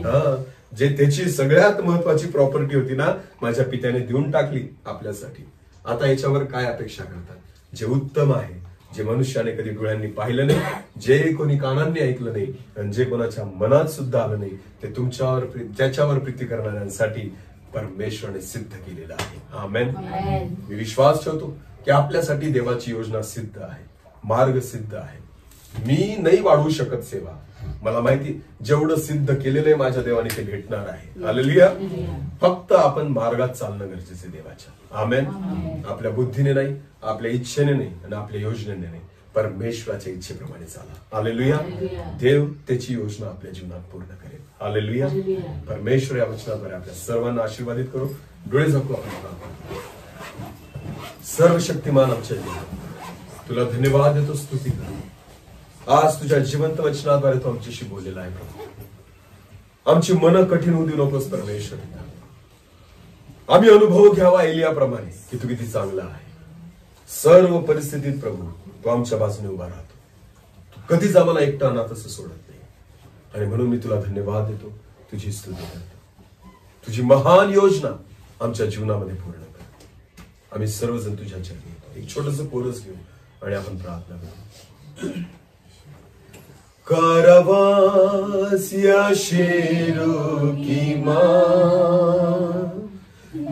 हा, जे त्याची सगळ्यात महत्वाची प्रॉपर्टी होती ना, माझ्या पित्याने देऊन टाकली आपल्यासाठी. आता याच्यावर काय अपेक्षा करतात? जे उत्तम आहे, जे मनुष्याने कधी डोळ्यांनी पाहिलं नाही, जे कोणी कानांनी ऐकलं नाही, आणि जे कोणाच्या मनात सुद्धा आलं नाही, ते तुमच्यावर, त्याच्यावर प्रीती करणाऱ्यांसाठी परमेश्वराने सिद्ध केलेलं आहे. आमेन. मी विश्वास ठेवतो की आपल्यासाठी देवाची योजना सिद्ध आहे, मार्ग सिद्ध आहे. मी नाही वाढवू शकत सेवा, मला माहिती जेवढं सिद्ध केलेलं आहे माझ्या देवाने ते भेटणार आहे. हालेलुया. फक्त आपण मार्गात चालणं गरजेचं आहे देवाच्या. आमेन. आपल्या बुद्धीने नाही, आपल्या इच्छेने नाही, आणि आपल्या योजनेने नाही, परमेश्वराच्या इच्छेप्रमाणे चाला. हालेलुया. देव त्याची योजना आपल्या जीवनात पूर्ण करेल. हालेलुया. परमेश्वर या वचनाद्वारे आपल्या सर्वांना आशीर्वादित करू. डोळे झाकू आपण प्रार्थना. सर्वशक्तिमान आमच्या जीवनात तुला धन्यवाद देतो, स्तुती करतो. आज तुझ्या जिवंत वचनाद्वारे तू आमच्याशी बोललेला आहे प्रभू. आमची मन कठीण होऊ देऊ नकोस परमेश्वर. आम्ही अनुभव घ्यावा एलियाप्रमाणे की तू किती चांगला आहे. सर्व परिस्थितीत प्रभू तू आमच्या बाजूने उभा राहतो. तू कधीच आम्हाला एकटा अनाथसं सोडत नाही. आणि म्हणून मी तुला धन्यवाद देतो, तुझी स्तुती करतो. तुझी महान योजना आमच्या जीवनामध्ये पूर्ण कर. आम्ही सर्वजण तुझ्या चरणी येतो. एक छोटंसं कोरस घेऊ आणि आपण प्रार्थना करू. कारावास या शेरों की मां,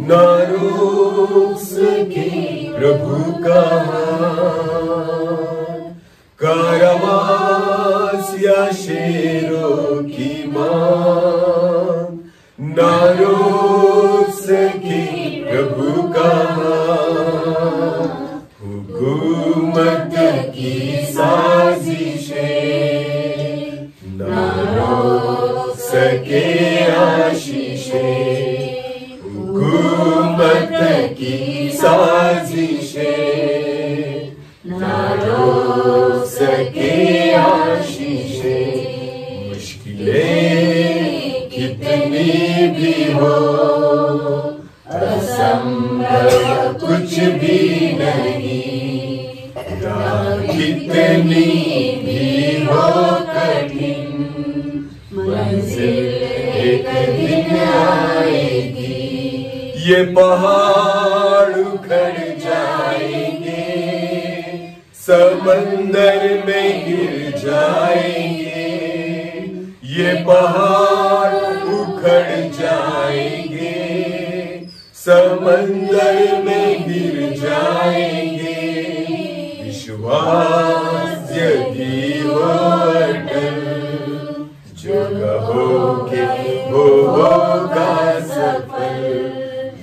ना रोक सके प्रभु का हाथ. कारावास या शेरों की मां, ना रोक सके प्रभु का हाथ. हुकूमत की साजिशें ना रोक सके आशीषें. हुकूमत की साजिशें ना रोक सके आशीषें. मुश्किलें कितनी भी हो, असंभव कुछ भी नहीं. कितनी भी हो कठिन, मंजिल एक दिन आएगी. ये पहाड़ उखड़ जाएंगे, समंदर में गिर जाएंगे. ये पहाड़ उखड़ जाएंगे, समंदर में गिर जाएंगे. विश्वास यदि हो अटल, जो कहोगे वो होगा सफल.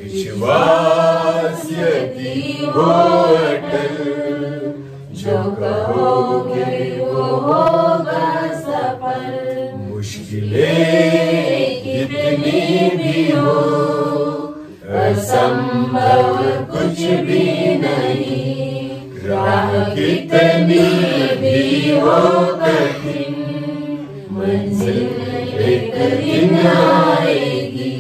विश्वास यदि हो अटल, जो कहोगे वो होगा सफल. मुश्किलें कितनी भी हो, असंभव कुछ भी नहीं. राह कितनी भी हो कठिन, मंजिल एक दिन आएगी.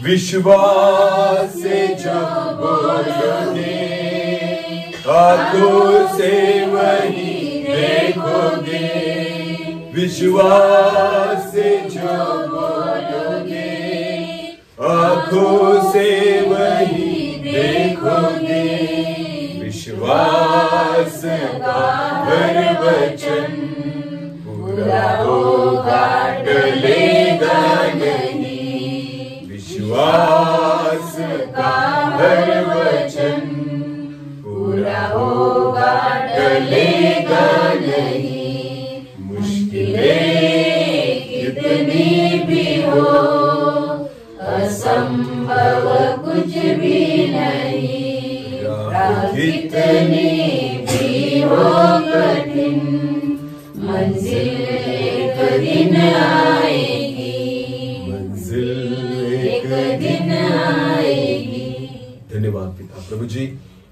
विश्वास से जो बोलोगे, आंखों से वही देखोगे. विश्वास से जो बोलोगे, आंखों से वही देखोगे. विश्वास का हर वचन पूरा होगा, टलेगा नहीं. विश्वास का हर वचन पूरा होगा, टलेगा नहीं. मुश्किलें कितनी भी हो, असंभव कुछ भी नहीं. कितनी भी हो कठिन, मंजिल एक दिन आएगी. मंजिल एक दिन आएगी. धन्यवाद पिता. प्रभू जी,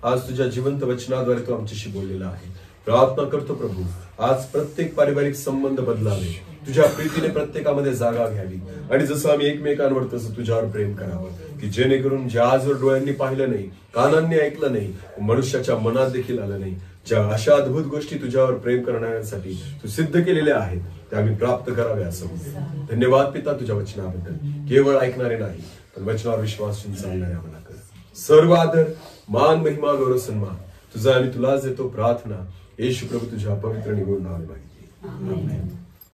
आज तुझ्या जिवंत वचनाद्वारे तू आमच्याशी बोललेला आहे. प्रार्थना करतो प्रभू, आज प्रत्येक पारिवारिक संबंध बदलावे, तुझ्या प्रीतीने प्रत्येकामध्ये जागा घ्यावी आणि जसं आम्ही एकमेकांवर तसं तुझ्यावर प्रेम करावं की जेणेकरून ज्या आजवर डोळ्यांनी पाहिलं नाही, कानांनी ऐकलं नाही, मनुष्याच्या मनात देखील आलं नाही, ज्या अशा अद्भुत गोष्टी तुझ्यावर प्रेम करण्यासाठी तू सिद्ध केलेल्या आहेत त्या आम्ही प्राप्त कराव्या असं म्हणतो. धन्यवाद पिता तुझ्या वचनाबद्दल. केवळ ऐकणारे नाही पण वचनावर विश्वास ठेवून चालणारे आम्हाला कर. सर्व आदर, मान, महिमा, गौरव, सन्मान तुझा आणि तुलाच देतो. प्रार्थना येशू प्रभू तुझ्या पवित्र निवडून नावाने मागितली. आमेन.